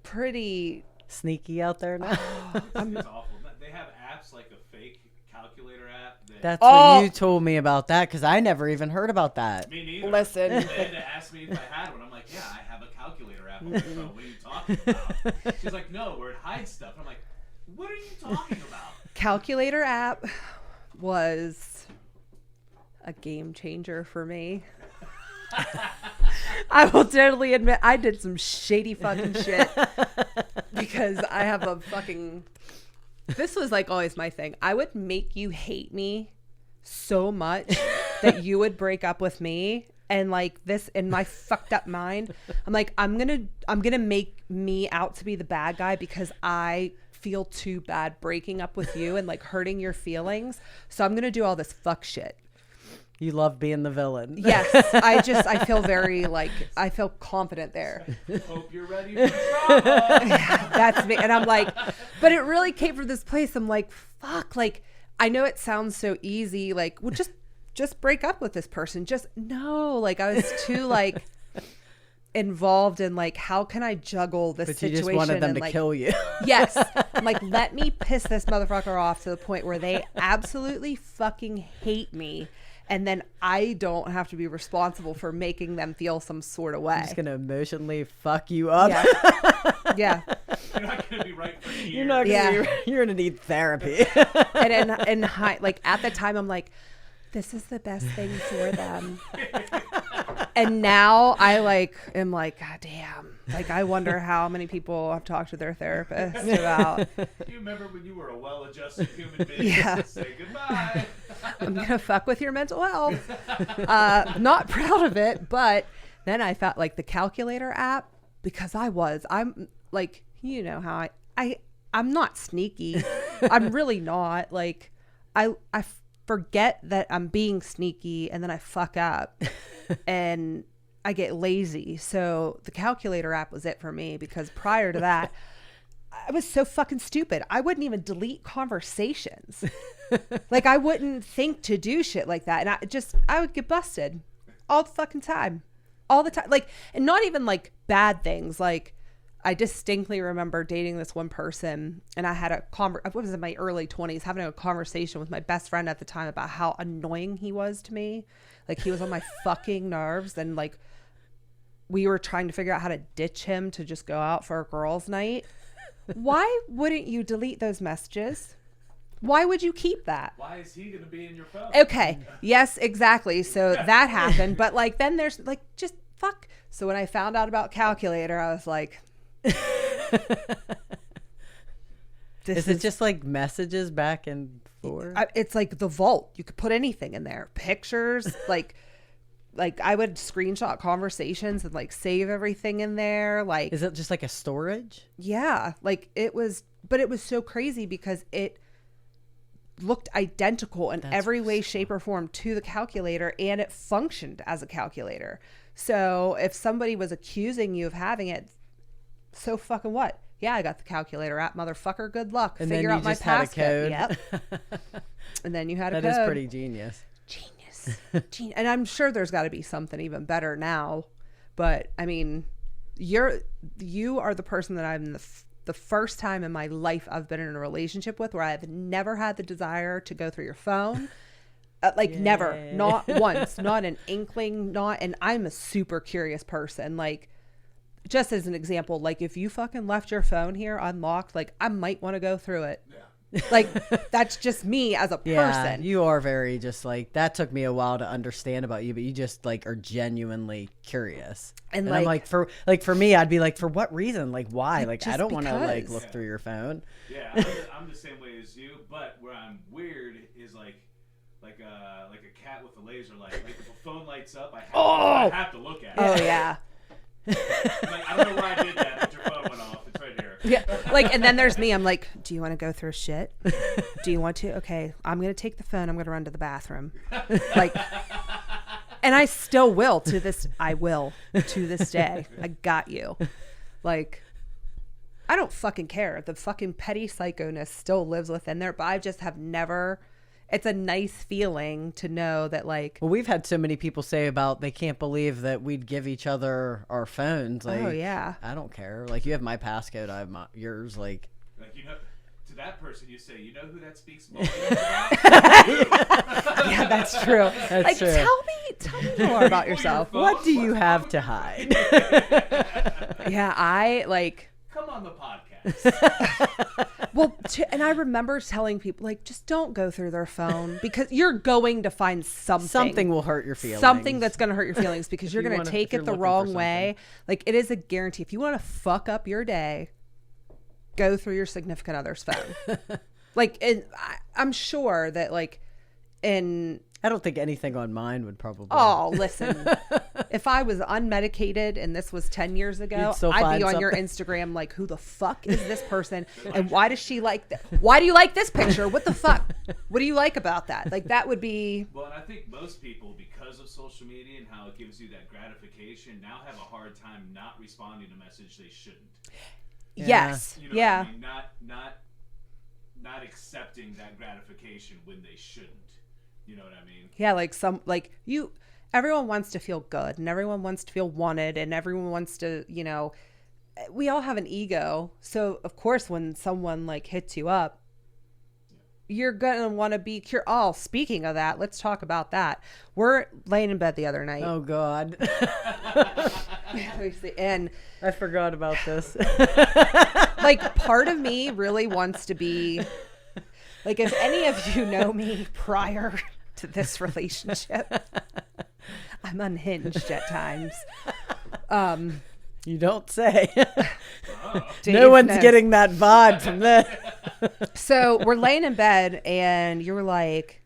pretty Sneaky out there now. It's awful. They have apps like a fake calculator app. That's what you told me about that, because I never even heard about that. Me neither. Listen. They had to ask me if I had one. I'm like, yeah, I have a calculator app on my phone. What are you talking about? She's like, no, where it hides stuff. I'm like, what are you talking about? calculator app was a game changer for me. I will totally admit I did some shady fucking shit because I have a fucking... This was like always my thing. I would make you hate me so much that you would break up with me. And like this in my fucked up mind, I'm like, I'm gonna make me out to be the bad guy because I feel too bad breaking up with you and like hurting your feelings. So I'm gonna do all this fuck shit. You love being the villain. Yes, I feel very like, I feel confident there. Hope you're ready for drama. That's me. And I'm like, but it really came from this place. I'm like, fuck, like I know it sounds so easy, like, well, just break up with this person. Just no, like I was too like involved in like, how can I juggle this But situation? you just wanted them and, to like, kill you. Yes. I'm like, let me piss this motherfucker off to the point where they absolutely fucking hate me. And then I don't have to be responsible for making them feel some sort of way. I'm just going to emotionally fuck you up. Yeah. Yeah. You're not gonna be right for years. You're not going to you're going to need therapy. And in high, like at the time, I'm like, this is the best thing for them. And now I like am like, God damn. Like I wonder how many people have talked to their therapist about. Do you remember when you were a well-adjusted human being? Yeah. Say goodbye. I'm gonna fuck with your mental health. Not proud of it, but then I felt like the calculator app, because I'm like, you know how I'm not sneaky. I'm really not. Like I forget that I'm being sneaky and then I fuck up and I get lazy. So the calculator app was it for me, because prior to that I was so fucking stupid. I wouldn't even delete conversations. Like I wouldn't think to do shit like that. And I would get busted all the fucking time. All the time. Like, and not even like bad things. Like I distinctly remember dating this one person, and I had I was in my early 20s having a conversation with my best friend at the time about how annoying he was to me. Like he was on my fucking nerves, and like we were trying to figure out how to ditch him to just go out for a girls' night. Why wouldn't you delete those messages? Why would you keep that? Why is he gonna be in your phone? Okay. Yes, exactly. So that happened. But like then there's like just fuck. So when I found out about calculator, I was like, Is it just like messages back and forth? It's like the vault. You could put anything in there. Pictures, like I would screenshot conversations and like save everything in there. Like, is it just like a storage? Yeah, like it was, but it was so crazy because it looked identical in every way, shape, or form to the calculator, and it functioned as a calculator. So if somebody was accusing you of having it, so fucking what? Yeah, I got the calculator app, motherfucker. Good luck. And Figure then you out my just had a passcode. code. Yep. And then you had a That code. is pretty genius. Genius. And I'm sure there's got to be something even better now. But I mean, you are the person that I'm the first time in my life I've been in a relationship with where I've never had the desire to go through your phone. Never, not once, not an inkling, and I'm a super curious person. Like, just as an example, like if you fucking left your phone here unlocked, like I might want to go through it. Yeah. Like that's just me as a person. Yeah, you are very just like, that took me a while to understand about you, but you just like are genuinely curious. And I'm like, for me, I'd be like, for what reason? Like why? Like I don't want to like look through your phone. Yeah, I'm the same way as you, but where I'm weird is like a cat with a laser light. Like if a phone lights up, I have to look at it. Oh yeah. Like, I don't know why I did that, but your phone went off. It's right here. Yeah. Like, and then there's me. I'm like, do you want to go through shit? Do you want to? Okay, I'm going to take the phone. I'm going to run to the bathroom. Like, and I still will to this. I will to this day. I got you. Like, I don't fucking care. The fucking petty psychoness still lives within there, but I just have never. It's a nice feeling to know that, like... Well, we've had so many people say about they can't believe that we'd give each other our phones. Like, oh, yeah. I don't care. Like, you have my passcode, I have yours. Like, you know, to that person, you say, you know who that speaks volumes about? Yeah, that's true. That's like, true. Tell me more about yourself. What do you have to hide? Yeah, I, like... Come on the podcast. Well, and I remember telling people, like, just don't go through their phone because you're going to find something. Something will hurt your feelings. Something that's going to hurt your feelings because you're going to take it the wrong way. Like, it is a guarantee. If you want to fuck up your day, go through your significant other's phone. Like, I'm sure that, like, I don't think anything on mine would probably. Oh, listen. If I was unmedicated and this was 10 years ago, I'd be on your Instagram like, who the fuck is this person? And why does she like that? Why do you like this picture? What the fuck? What do you like about that? Like, that would be... Well, and I think most people, because of social media and how it gives you that gratification, now have a hard time not responding to a message they shouldn't. Yes. You know yeah. what I mean? Not not accepting that gratification when they shouldn't. You know what I mean? Yeah, like everyone wants to feel good and everyone wants to feel wanted and everyone wants to, we all have an ego. So of course when someone like hits you up, you're going to want to be curious. Oh, speaking of that, let's talk about that. We're laying in bed the other night. Oh, God. And I forgot about this. like part of me really wants to be like, if any of you know me prior to this relationship, I'm unhinged at times. You don't say. Dave No one's knows. getting that vibe from this. So we're laying in bed and you were like,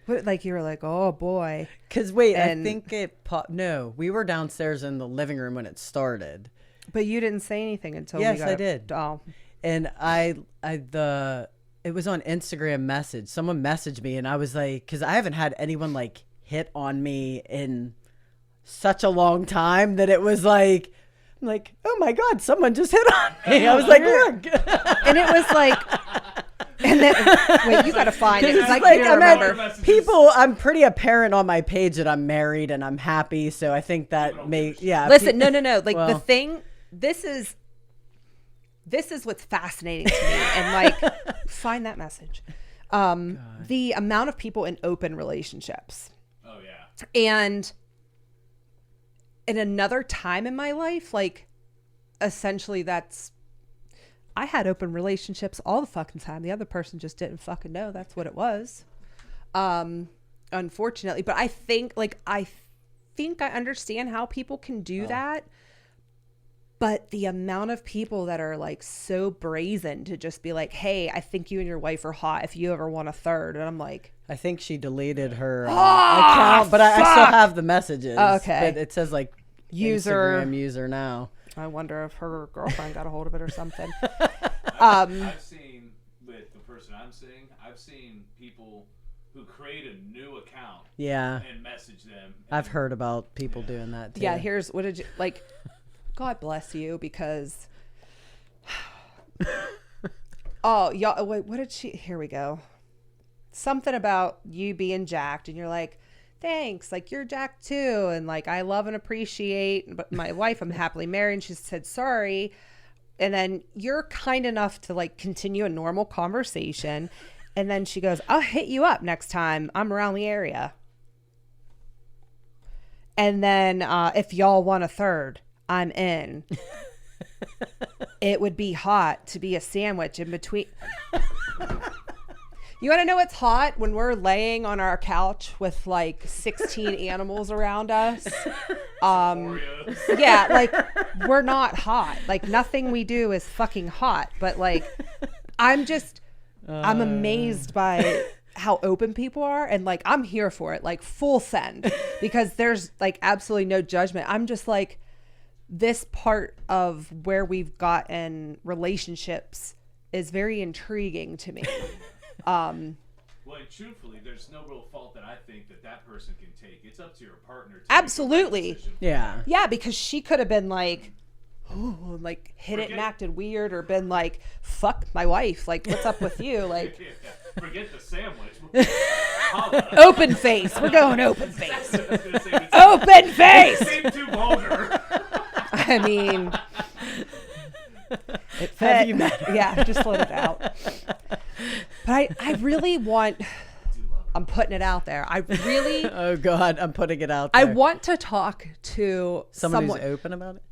oh boy. Because wait, And- I think it popped. No, we were downstairs in the living room when it started. But you didn't say anything until Yes, we got I did. Oh, And it was on Instagram message. Someone messaged me and I was like, because I haven't had anyone like hit on me in such a long time that it was like, I'm like, oh my God, someone just hit on me. I was like, look. and it was like, and then wait, you got to find it because I Like, can't remember. I'm pretty apparent on my page that I'm married and I'm happy. So I think that Listen, no. Like the well- thing, this is what's fascinating to me. And like, find that message. The amount of people in open relationships. Oh yeah. And in another time in my life, like essentially I had open relationships all the fucking time. The other person just didn't fucking know that's what it was. Unfortunately, but I think I understand how people can do that. But the amount of people that are like so brazen to just be like, hey, I think you and your wife are hot if you ever want a third. And I'm like, I think she deleted her account, but I still have the messages. Okay. But it says like User. Instagram user now. I wonder if her girlfriend got a hold of it or something. I've seen with the person I'm seeing, I've seen people who create a new account Yeah. and message them. I've heard about people doing that too. Yeah, here's what did you like? God bless you because. Oh, y'all! Wait, what did she? Here we go. Something about you being jacked, and you're like, "Thanks, like you're jacked too," and like I love and appreciate. But my wife, I'm happily married, and she said sorry, and then you're kind enough to like continue a normal conversation, and then she goes, "I'll hit you up next time I'm around the area." And then if y'all want a third, I'm in. It would be hot to be a sandwich in between. You want to know what's hot? When we're laying on our couch with like 16 animals around us. Oreos. Yeah, like we're not hot. Like nothing we do is fucking hot. But like, I'm amazed by how open people are. And like, I'm here for it, like full send, because there's like absolutely no judgment. I'm just like, this part of where we've gotten relationships is very intriguing to me. Well, and truthfully, there's no real fault that I think that person can take. It's up to your partner to Absolutely. make the right decision. Yeah. Yeah, because she could have been like, ooh, like hit it and Forget- acted weird, or been like, fuck my wife. Like, what's up with you? Like, Yeah, forget the sandwich. Holla. open face. We're going open face. I was gonna say, it Open face. seemed too vulgar. I mean, it fit. Have you met her? Yeah, just let it out. But I really want, I'm putting it out there. I really, Oh God, I'm putting it out I there. want to talk to someone someone who's open about it.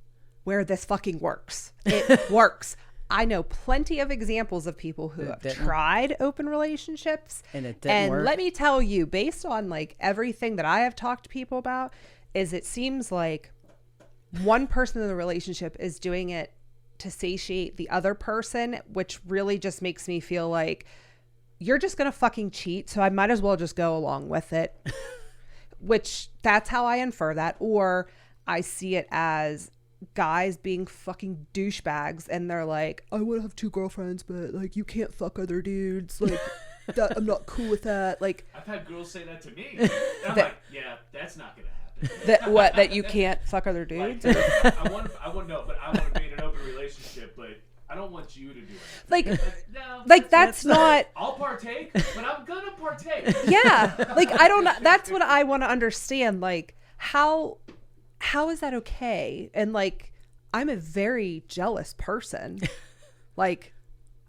where this fucking works. It works. I know plenty of examples of people who have didn't. tried open relationships. And it didn't work? Let me tell you, based on like everything that I have talked to people about, is it seems like one person in the relationship is doing it to satiate the other person, which really just makes me feel like you're just going to fucking cheat. So I might as well just go along with it, which that's how I infer that. Or I see it as guys being fucking douchebags and they're like, I want to have 2 girlfriends, but like you can't fuck other dudes. Like that, I'm not cool with that. Like I've had girls say that to me. And I'm like, yeah, that's not gonna happen. that you can't fuck other dudes. Like, I want to know, but I want to be in an open relationship, but I don't want you to do it. Like, no, like that's not. I'll partake, but I'm gonna partake. Yeah, like I don't know. That's what I want to understand. Like how is that okay? And like I'm a very jealous person. Like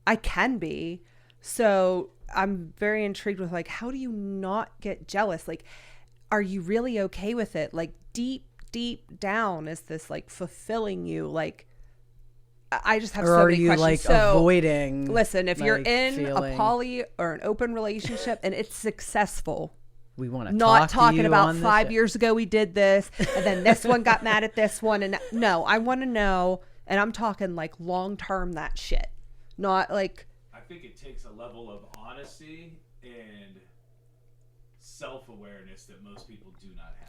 I can be. So I'm very intrigued with like how do you not get jealous? Like are you really okay with it? Like deep down is this like fulfilling you? Like I just have or so are many you questions. like So, avoiding? listen, if you're like, in feeling, a poly or an open relationship and it's successful, we want to not talk to talking you about on this 5 show. years ago we did this and then this one got mad at this one, and no, I want to know, and I'm talking like long term that shit, not like I think it takes a level of honesty and self-awareness that most people do not have.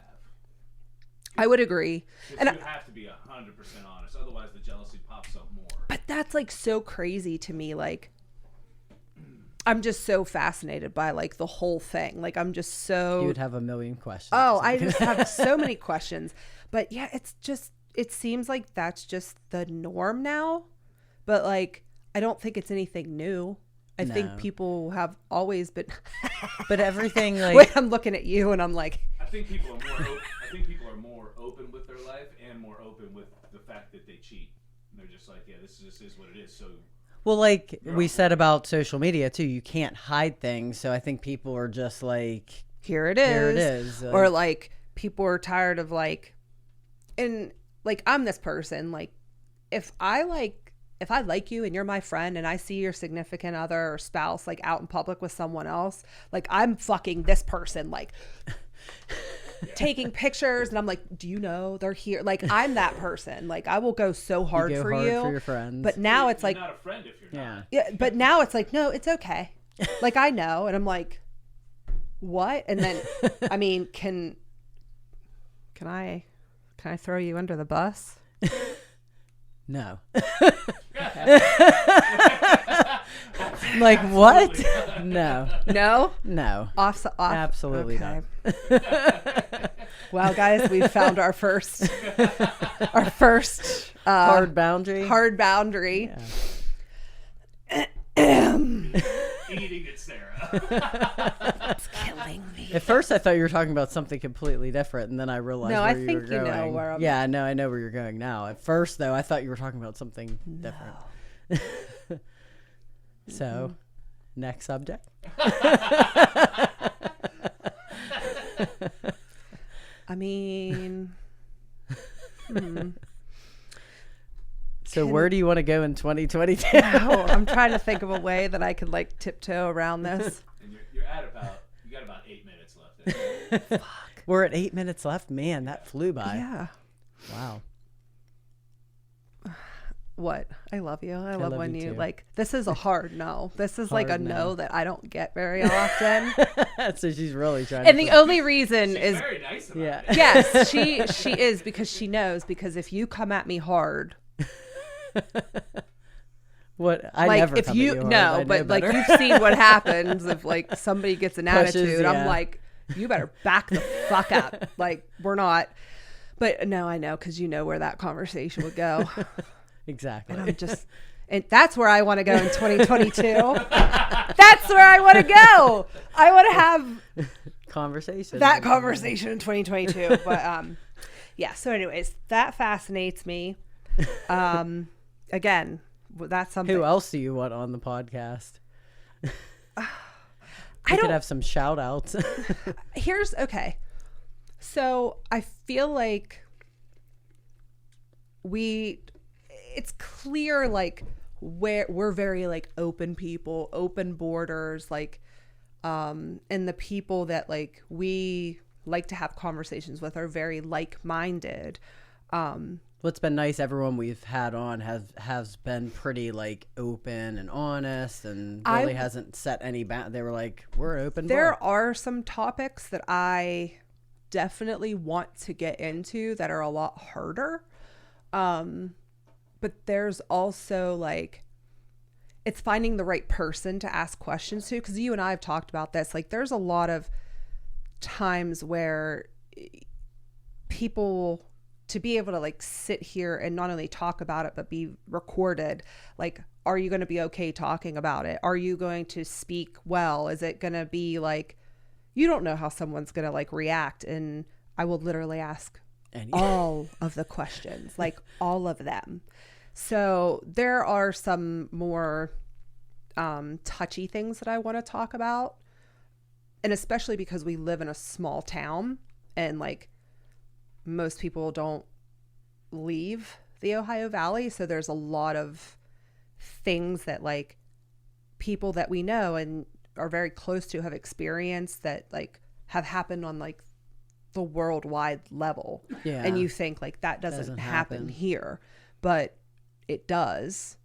I would agree. Because And you have to be 100% honest, otherwise the jealousy pops up more. but that's like so crazy to me. Like I'm just so fascinated by like the whole thing. Like I'm just so You would have a million questions. Oh, I just have so many questions. But yeah, it's just, it seems like that's just the norm now. But like, I don't think it's anything new. I think No. people have always been. But everything like Wait, I'm looking at you and I'm like, I think people are more. I think people are more open with their life and more open with the fact that they cheat. And they're just like, yeah, this just is what it is. So well, like we said about social media too, you can't hide things. So I think people are just like, here it is. here it is. Or like, people are tired of like, and like, I'm this person. Like, if I like you and you're my friend and I see your significant other or spouse like out in public with someone else, like I'm fucking this person, like taking pictures, and I'm like, do you know they're here? Like I'm that person. Like I will go so hard you go for hard you. for your friends. But now it's you're like, not a friend if you're yeah. not. yeah, but now it's like, no, it's okay. Like I know, and I'm like, what? And then, I mean, can I throw you under the bus? No. Like what? No. No. No. Off. Absolutely okay. Well, guys, we found our first Hard boundary. hard boundary. Yeah. Eating it, Sarah. It's killing me. At first, I thought you were talking about something completely different, and then I realized No, where I you think were you know going. where I'm- Yeah, no, I know where you're going now. At first, though, I thought you were talking about something different. So, next subject. I mean, So, where do you want to go in 2022? no, I'm trying to think of a way that I could like tiptoe around this. And you're at about. You got about 8 minutes left. We're at 8 minutes left. Man, that flew by. Yeah. Wow. What? I love you. I love love when you you too. like, this is a hard no. This is like a Hard no no. that I don't get very often. So she's really trying And to the only reason She's is, very nice about Yeah. it. yes, she is, because she knows, because if you come at me hard, what I like never if come you at you hard, no, I know but like better. you've seen what happens if like somebody gets an Pushes, attitude. I'm yeah. like, you better back the fuck up. Like we're not. But no, I know, because you know where that conversation would go. Exactly. And I'm just, and that's where I want to go in 2022. That's where I want to go. I want to have Conversation. that conversation in 2022. But yeah. So, anyways, that fascinates me. Again, that's something. Who else do you want on the podcast? I We could don't. have some shout outs. Here's okay. So I feel like it's clear like where we're very like open people, open borders, like and the people that like we like to have conversations with are very like-minded. What's been nice, everyone we've had on has been pretty like open and honest, and really hasn't set any they were like, we're open. There book. are some topics that I definitely want to get into that are a lot harder. But there's also like, it's finding the right person to ask questions to, because you and I have talked about this. Like there's a lot of times where people to be able to like sit here and not only talk about it, but be recorded. Like, are you going to be okay talking about it? Are you going to speak well? Is it going to be like, you don't know how someone's going to like react. And I will literally ask all of the questions, like all of them. So there are some more touchy things that I want to talk about. And especially because we live in a small town and like most people don't leave the Ohio Valley. So there's a lot of things that like people that we know and are very close to have experienced that like have happened on like the worldwide level. Yeah. And you think like that doesn't happen here, but it does.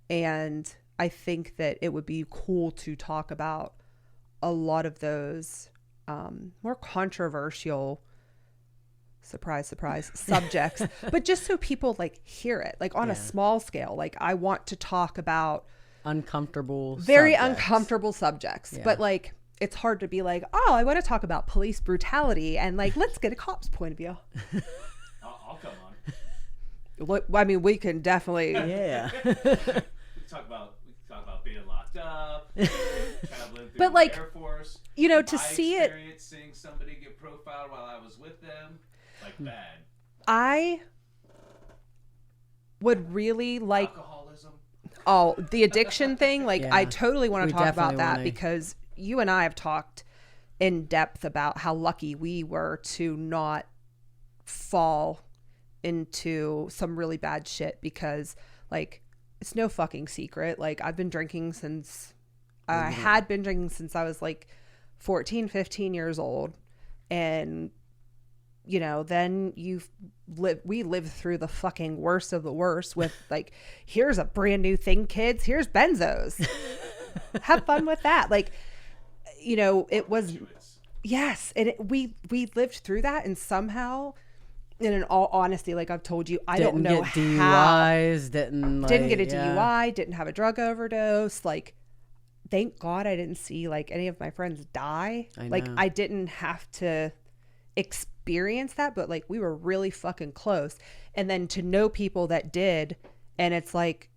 And I think that it would be cool to talk about a lot of those more controversial, surprise subjects, but just so people like hear it, like on a small scale. Like I want to talk about very uncomfortable subjects, but like it's hard to be like, oh, I want to talk about police brutality and like let's get a cop's point of view. I'll come on. What I mean, we can definitely We can talk about being locked up, traveling through but like the Air Force. You know, to see it, seeing somebody get profiled while I was with them, like bad. I would really like Alcoholism. Oh, the addiction thing. Like I totally want to talk about that wanna... because you and I have talked in depth about how lucky we were to not fall into some really bad shit because like it's no fucking secret. Like I've been drinking since I had been drinking since I was like 14, 15 years old. And, you know, then we lived through the fucking worst of the worst with like, here's a brand new thing, kids. Here's benzos. Have fun with that. Like, you know, it was, yes. And we lived through that and somehow, and in all honesty, like I've told you, I don't know how. DUIs, didn't get a DUI, didn't have a drug overdose. Like, thank God I didn't see like any of my friends die. Like I didn't have to experience that, but like we were really fucking close. And then to know people that did, and it's like,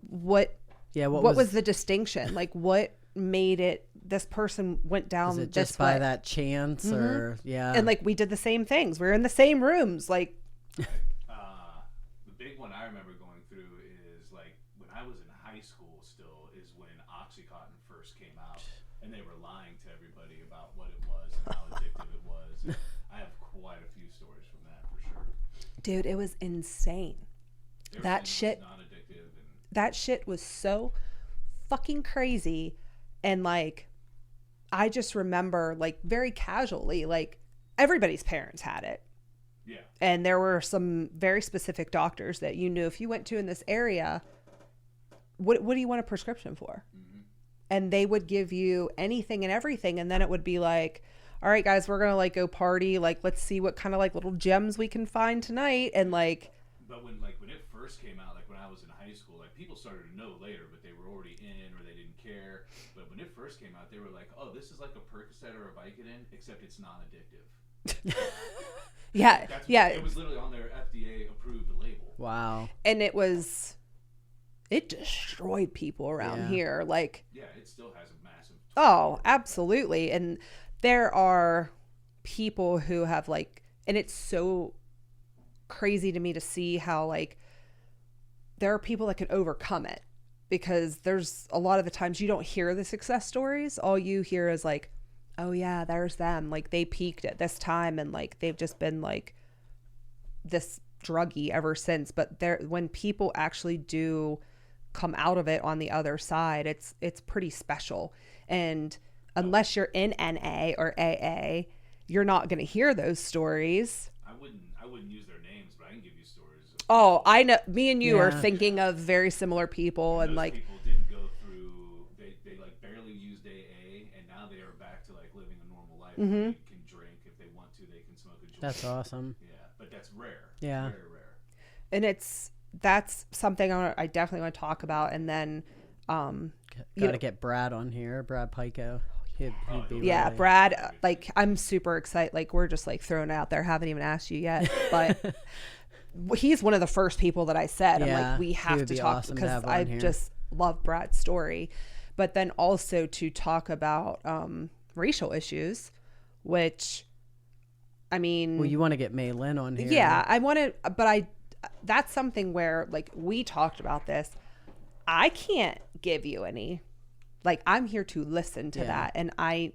what was the distinction? Like what made it, this person went down was it this just by way? that chance or And like we did the same things. We were in the same rooms. Like the big one I remember going through is like when I was in high school still is when OxyContin first came out and they were lying to everybody about what it was and how addictive it was. And I have quite a few stories from that for sure. Dude, it was insane. That shit was so fucking crazy. And like I just remember like very casually, like everybody's parents had it. Yeah. And there were some very specific doctors that you knew if you went to in this area, what do you want a prescription for? Mm-hmm. And they would give you anything and everything. And then it would be like, all right, guys, we're going to like go party. Like, let's see what kind of like little gems we can find tonight. And like, but when it first came out, like when I was in high school, like people started to know later, but they were already in or they didn't care. But when it first came out, they were like, oh, this is like a Percocet or a Vicodin, except it's non-addictive. Yeah. It was literally on their FDA approved label. Wow. And it destroyed people around here. Like, yeah, it still has a massive. Oh, absolutely. And there are people who have like, and it's so crazy to me to see how like there are people that can overcome it, because there's a lot of the times you don't hear the success stories. All you hear is like, oh yeah, there's them. Like they peaked at this time and like they've just been like this druggie ever since. But when people actually do come out of it on the other side, it's pretty special. And unless you're in NA or AA, you're not going to hear those stories. I wouldn't use their names, but I can give you stories. Oh, I know. Me and you are thinking of very similar people, and like people didn't go through. They like barely used AA, and now they are back to like living a normal life. Mm-hmm. They can drink if they want to. They can smoke a joint. That's awesome. Yeah, but that's rare. Yeah, very rare. And that's something I definitely want to talk about. And then got to get Brad on here, Brad Pico. He'd be Yeah, really- Brad, like, I'm super excited. Like, we're just like throwing it out there. Haven't even asked you yet, but he's one of the first people that I said, I'm Yeah, like, we he have would to be talk awesome to because have on I here. just love Brad's story. But then also to talk about racial issues, which, I mean, Well, you want to get May Lynn on here. yeah, I want to, but that's something where, like, we talked about this. I can't give you any, like, I'm here to listen to Yeah. that. And I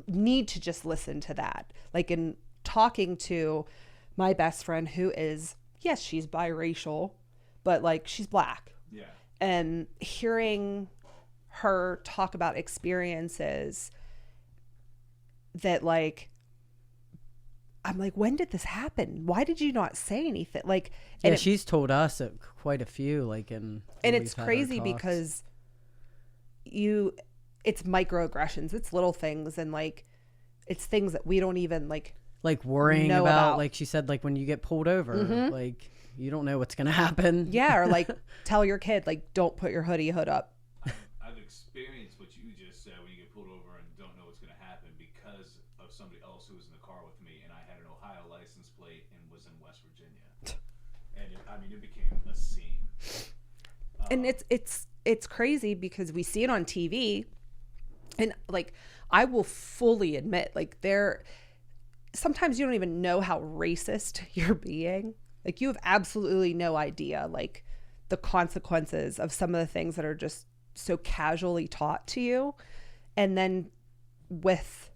need to just listen to that. Like, in talking to my best friend who is, yes, she's biracial, but like, she's Black. Yeah. And hearing her talk about experiences that, like, I'm like, when did this happen? Why did you not say anything? Like, Yeah, and it- she's told us quite a few, like and when it's we've had our crazy talks. because it's microaggressions, it's little things, and like, it's things that we don't even like. like worrying know about, about. like she said, like when you get pulled over, like you don't know what's gonna happen. Yeah, or like tell your kid, like, don't put your hood up. I've experienced what you just said when you get pulled over and don't know what's going to happen because of somebody else who was in the car with me, and I had an Ohio license plate and was in West Virginia, and it became a scene. And it's crazy because we see it on TV, and like, I will fully admit, like, sometimes you don't even know how racist you're being. Like, you have absolutely no idea, like, the consequences of some of the things that are just so casually taught to you. And then with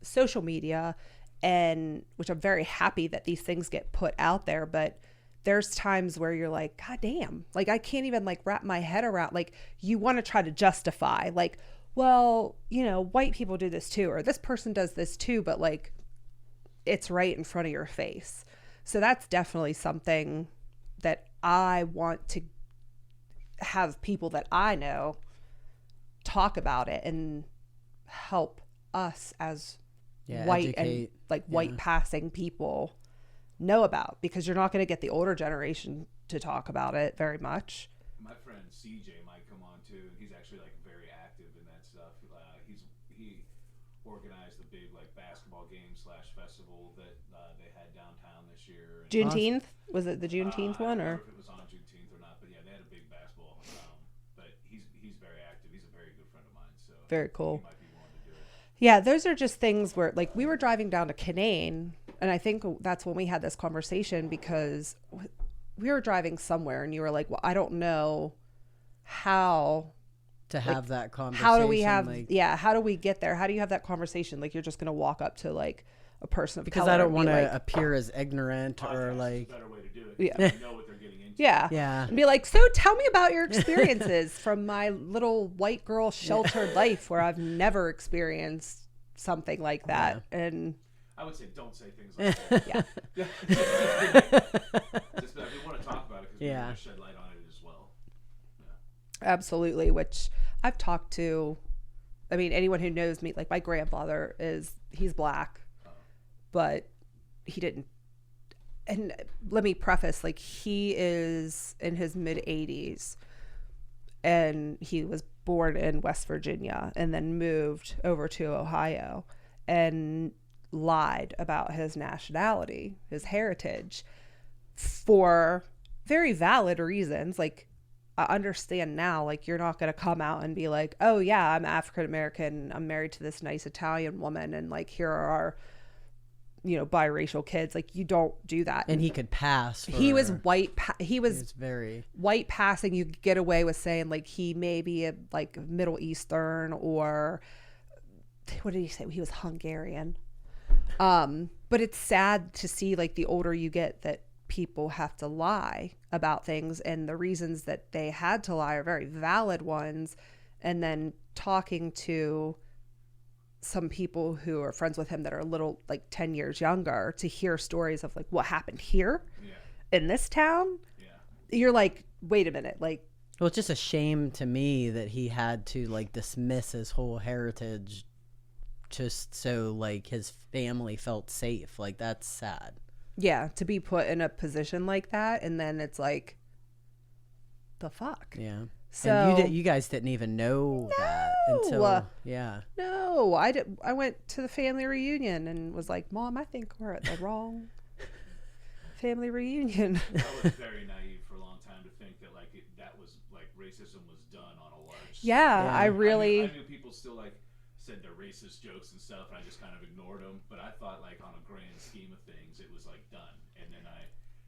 social media, and which I'm very happy that these things get put out there, but there's times where you're like, God damn, like, I can't even like wrap my head around, like, you want to try to justify, like, well, you know, white people do this too, or this person does this too, but like, it's right in front of your face. So that's definitely something that I want to have people that I know talk about it and help us as Yeah, white educate. and like white passing people know about, because you're not going to get the older generation to talk about it very much. My friend CJ might come on too. He's actually like very active in that stuff. He organized the big like basketball game / festival that they had downtown this year. And, Juneteenth, was it the Juneteenth I one, don't know or if it was on Juneteenth or not, but yeah, they had a big basketball. But he's very active. He's a very good friend of mine. So very cool. he might be willing to do it. Yeah, those are just things where, like, we were driving down to Canaan, and I think that's when we had this conversation, because we were driving somewhere and you were like, well, I don't know how to have that conversation. how do we have like, how do we get there? How do you have that conversation? Like, you're just going to walk up to like a person of because color I don't and be want to like, appear as ignorant Podcast or is like a better way to do it. Yeah. You know what they're getting into. yeah. And be like, so tell me about your experiences from my little white girl sheltered life where I've never experienced something like that. And I would say don't say things like that. yeah, Just that we want to talk about it because we Yeah. want to shed light on it as well. absolutely. Which I've talked to, I mean, anyone who knows me, like my grandfather he's Black, but he didn't. And let me preface, like, he is in his mid 80s and he was born in West Virginia and then moved over to Ohio and lied about his nationality, his heritage, for very valid reasons. Like, I understand now, like, you're not going to come out and be like, oh yeah, I'm African American, I'm married to this nice Italian woman, and like, here are our, you know, biracial kids. Like, you don't do that. and he could pass. He was for- white. He was It's very white passing. You could get away with saying like he may be a like Middle Eastern, or what did he say? He was Hungarian. But it's sad to see, like, the older you get, that people have to lie about things, and the reasons that they had to lie are very valid ones. And then talking to some people who are friends with him that are a little like 10 years younger, to hear stories of like what happened here in this town, you're like, wait a minute, like, well, it's just a shame to me that he had to like dismiss his whole heritage just so like his family felt safe. Like, that's sad. yeah, to be put in a position like that, and then it's like, the fuck. Yeah. So And you guys didn't even know that until yeah. No, I went to the family reunion and was like, Mom, I think we're at the wrong family reunion. I was very naive for a long time to think that like that was like racism was done on a large scale. Yeah, Yeah. I really. I knew people still like said their racist jokes and stuff, and I just kind of ignored them. But I thought like on a grand scheme of things, it was like done. And then I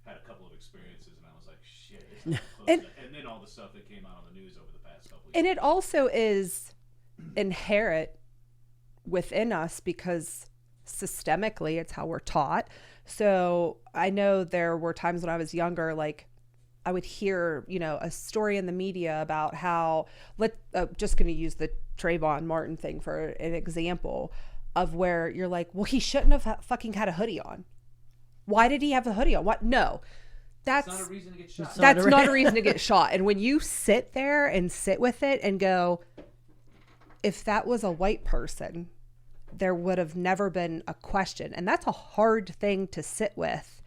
had a couple of experiences, and I was like, shit. It's not close And- enough. And then all the stuff that came out on the news over the past couple of And years. it also is inherent within us because systemically it's how we're taught. So I know there were times when I was younger, like I would hear, a story in the media about how just going to use the Trayvon Martin thing for an example of where you're like, well, he shouldn't have fucking had a hoodie on. Why did he have a hoodie on? What? No, It's not a reason to get shot. that's not a reason to get shot. And when you sit there and sit with it and go, if that was a white person, there would have never been a question. And that's a hard thing to sit with.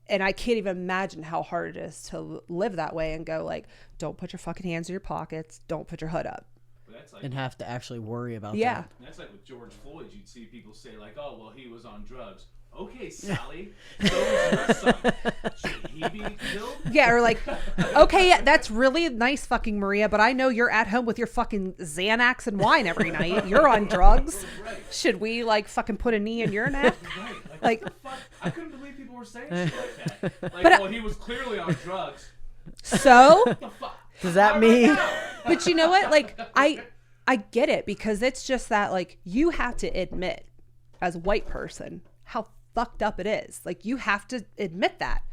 And I can't even imagine how hard it is to live that way and go like, don't put your fucking hands in your pockets. Don't put your hood up. But that's like And have to actually worry about Yeah. that. that's like with George Floyd. You'd see people say like, "Oh, well, he was on drugs." Okay, Sally. So was your son. Should he be killed? Yeah, or like, okay, yeah, that's really nice fucking Maria, but I know you're at home with your fucking Xanax and wine every night. You're on drugs. Right. Should we like fucking put a knee in your neck? Right. Like- what the fuck? I couldn't believe people were saying shit like that. Like, But well, he was clearly on drugs. So, What the fuck? Does that Why mean- right now? but you know what? Like, I get it because it's just that like you have to admit as a white person how fucked up it is. Like you have to admit that.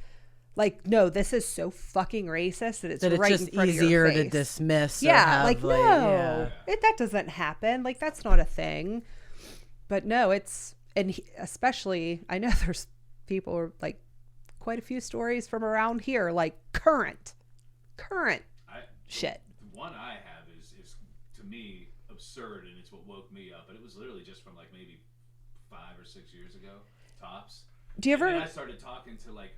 Like, no, this is so fucking racist that it's That it's right just in front easier of your to face. dismiss. Or Yeah, have, like no, yeah. that doesn't happen. Like that's not a thing. But no, it's especially I know there's people like quite a few stories from around here, like current shit. The one I have is to me absurd, and it's what woke me up. But it was literally just from like maybe 5 or 6 years ago, tops. Do you And then ever? I started talking to like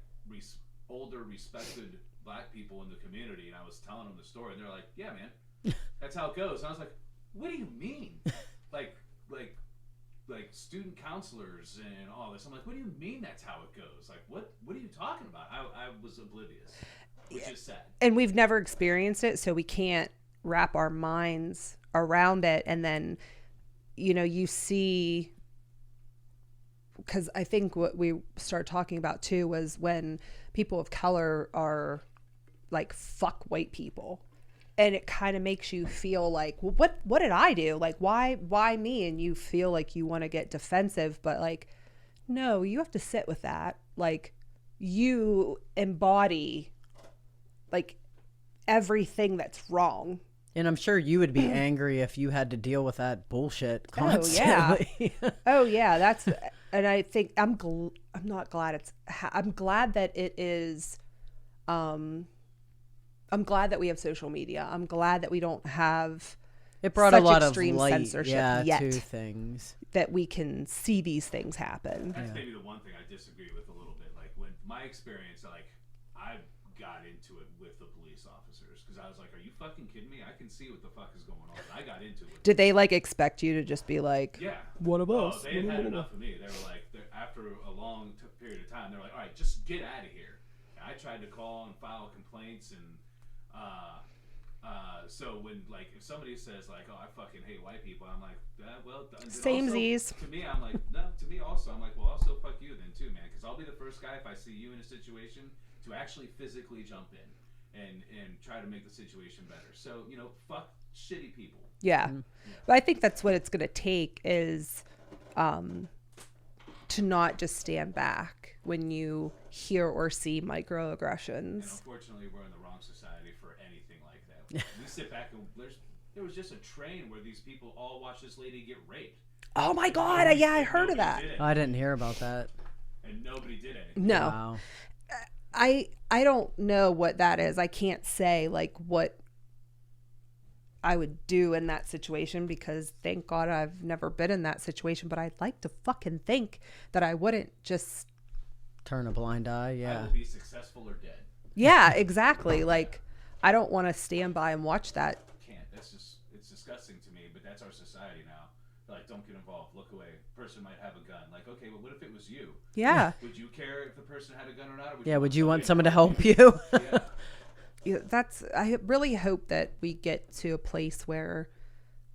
older, respected black people in the community, and I was telling them the story, and they're like, "Yeah, man, that's how it goes." And I was like, "What do you mean?" like student counselors and all this. I'm like, "What do you mean that's how it goes? Like, what are you talking about?" I was oblivious, which is sad. And we've never experienced it, so we can't wrap our minds around it. And then, you see, because I think what we started talking about too was when people of color are like, fuck white people. And it kind of makes you feel like, well, what did I do? Like, why me? And you feel like you want to get defensive, but like, no, you have to sit with that. Like, you embody like everything that's wrong. And I'm sure you would be angry if you had to deal with that bullshit Oh, yeah. constantly. Oh yeah, that's, and I think I'm not glad I'm glad that it is, I'm glad that we have social media. I'm glad that we don't have It brought such a lot of extreme light, censorship yeah, yet. to things. that we can see these things happen. That's maybe the one thing I disagree with a little bit. Like when my experience, like I got into it with the police officers because I was like, "Are you fucking kidding me? I can see what the fuck is going on." I got into it. Did they like expect you to just be like, Yeah. One of Oh, us. they had had enough of me. They were like, after a long period of time, they were like, "All right, just get out of here." And I tried to call and file complaints, and so when like if somebody says like, "Oh, I fucking hate white people," I'm like, "Well, Samesies." To me, I'm like, no. To me, also, I'm like, well, also fuck you then too, man, because I'll be the first guy if I see you in a situation to actually physically jump in and try to make the situation better. So fuck shitty people. Yeah. But I think that's what it's going to take is to not just stand back when you hear or see And microaggressions. unfortunately, we're in the wrong society for anything like that. We sit back and there was just a train where these people all watched this lady get raped. Oh my God. Yeah, I heard of that. I didn't hear about that. And nobody did anything. No. Wow. I don't know what that is. I can't say like what I would do in that situation because thank God I've never been in that situation, but I'd like to fucking think that I wouldn't just Turn a blind eye, I yeah. will be successful or dead. yeah, exactly. Like I don't want to stand by and watch that. Can't. That's just, it's disgusting to me, but that's our society now. They're like, don't get involved. Look away. Person might have a gun. Like, okay, well, what if it was you? Yeah. Would you care if the person had a gun or not? Or Yeah, would you want someone somebody to help you? Yeah. Yeah, I really hope that we get to a place where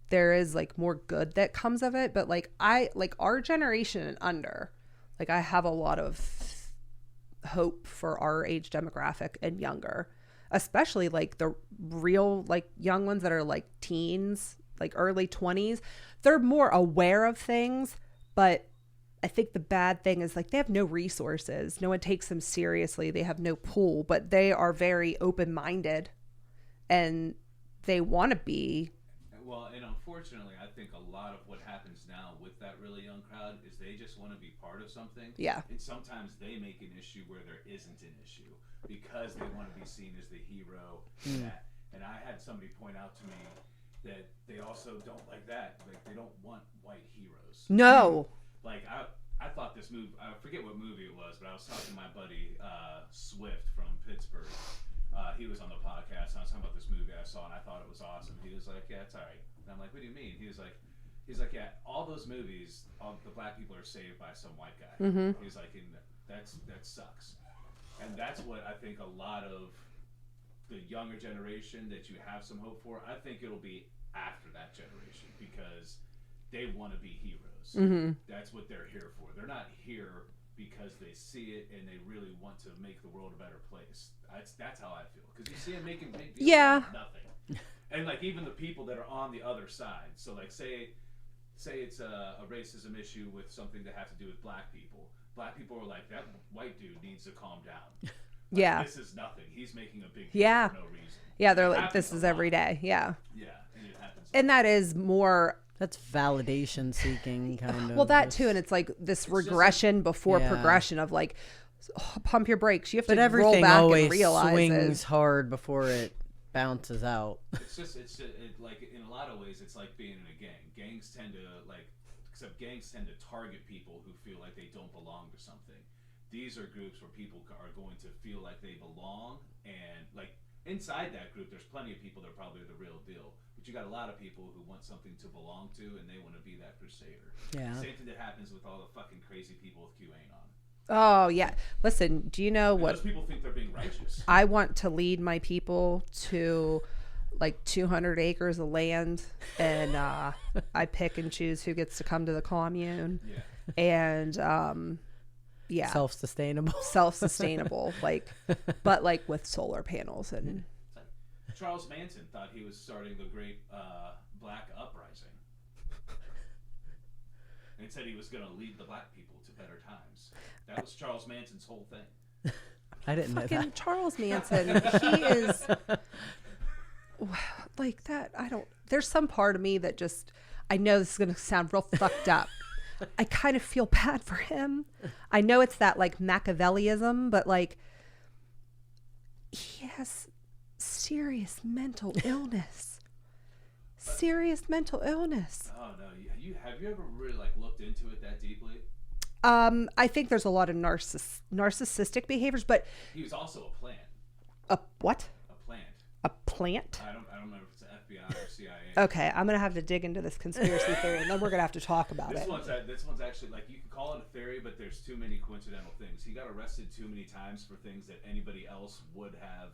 there is like more good that comes of it. But like our generation and under, like I have a lot of hope for our age demographic and younger, especially like the real like young ones that are like teens, like early 20s. They're more aware of things, but I think the bad thing is like they have no resources. No one takes them seriously. They have no pull, but they are very open-minded and they want to be. Well, and unfortunately, I think a lot of what happens now with that really young crowd is they just want to be part of something. Yeah. And sometimes they make an issue where there isn't an issue because they want to be seen as the hero. And I had somebody point out to me that they also don't like that. Like they don't want white heroes. No. Like I thought this movie, I forget what movie it was, but I was talking to my buddy Swift from Pittsburgh. He was on the podcast and I was talking about this movie I saw and I thought it was awesome. He was like, yeah, it's all right. And I'm like, what do you mean? He's like, yeah, all those movies, all the black people are saved by some white guy. Mm-hmm. He's like, and that sucks. And that's what I think a lot of the younger generation that you have some hope for, I think it'll be after that generation because they want to be heroes. Mm-hmm. That's what they're here for. They're not here because they see it and they really want to make the world a better place. That's how I feel. Because you see them making big deals out of nothing. And like even the people that are on the other side. So like say it's a racism issue with something that has to do with black people. Black people are like, that white dude needs to calm down. Yeah. This is nothing. He's making a big deal for no reason. Yeah, they're like, this is every day. Yeah. Yeah, and it happens. And that is more. That's validation seeking kind of. Well, that too, and it's like this regression before progression of like, pump your brakes. You have to roll back and realize swings hard before it bounces out. It's like in a lot of ways, it's like being in a gang. Gangs tend to target people who feel like they don't belong to something. These are groups where people are going to feel like they belong, and like inside that group, there's plenty of people that are probably the real deal. But you got a lot of people who want something to belong to, and they want to be that crusader. Yeah. Same thing that happens with all the fucking crazy people with QAnon. Oh yeah. Listen, do you know what? Those people think they're being righteous. I want to lead my people to like 200 acres of land, and I pick and choose who gets to come to the commune. Yeah. And yeah, self-sustainable, like, but like with solar panels and. Charles Manson thought he was starting the great black uprising, and said he was going to lead the black people to better times. That was Charles Manson's whole thing. I didn't know that. Charles Manson, he is like that. There's some part of me that just, I know this is going to sound real fucked up. I kind of feel bad for him. I know it's that like Machiavellism, but like he has serious mental illness. Serious mental illness. Oh no! Have you ever really like looked into it that deeply? I think there's a lot of narcissistic behaviors, but he was also a plant. A what? A plant. A plant? I don't remember if it's the FBI or CIA. Okay, I'm gonna have to dig into this conspiracy theory, and then we're gonna have to talk about this it. This one's actually like you can call it a theory, but there's too many coincidental things. He got arrested too many times for things that anybody else would have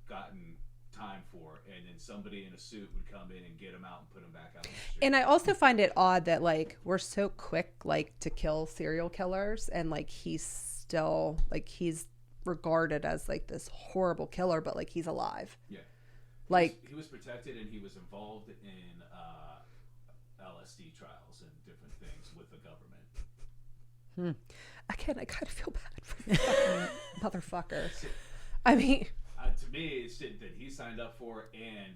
gotten time for, and then somebody in a suit would come in and get him out and put him back out on the street. And I also find it odd that like we're so quick like to kill serial killers, and like he's still like he's regarded as like this horrible killer, but like he's alive. Yeah, like he was protected, and he was involved in LSD trials and different things with the government. Again, I kind of feel bad for the motherfucker. I mean. To me, it's shit that he signed up for, and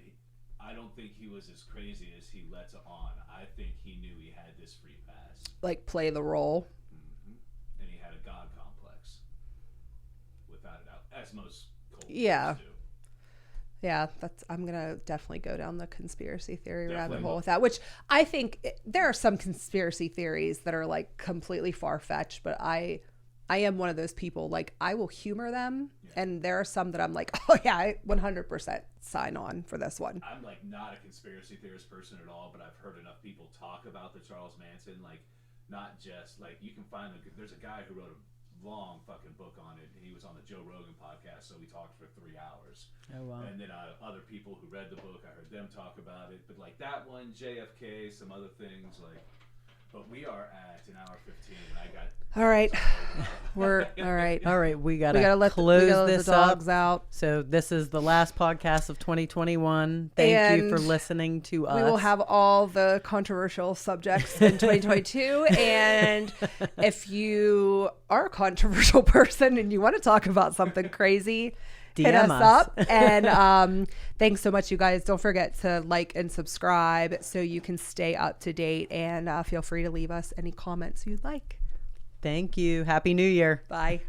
I don't think he was as crazy as he lets on. I think he knew he had this free pass. Like, play the role. Mm-hmm. And he had a God complex. Without a doubt. As most cold do. Yeah, I'm going to definitely go down the conspiracy theory rabbit hole with that, which I think there are some conspiracy theories that are, like, completely far-fetched, but I I am one of those people, like, I will humor them. Yeah. And there are some that I'm like, oh yeah, I 100% sign on for this one. I'm like not a conspiracy theorist person at all, but I've heard enough people talk about the Charles Manson, like not just like you can find there's a guy who wrote a long fucking book on it. He was on the Joe Rogan podcast, so we talked for 3 hours. Oh wow. And then other people who read the book, I heard them talk about it. But like that one, JFK, some other things like. But we are at an hour 15. I got. All right, we're all right. All right, we gotta let this the dogs out. So this is the last podcast of 2021. Thank you for listening to us. We will have all the controversial subjects in 2022. And if you are a controversial person and you want to talk about something crazy, hit us up. And thanks so much, you guys. Don't forget to like and subscribe so you can stay up to date, and feel free to leave us any comments you'd like. Thank you. Happy New Year. Bye.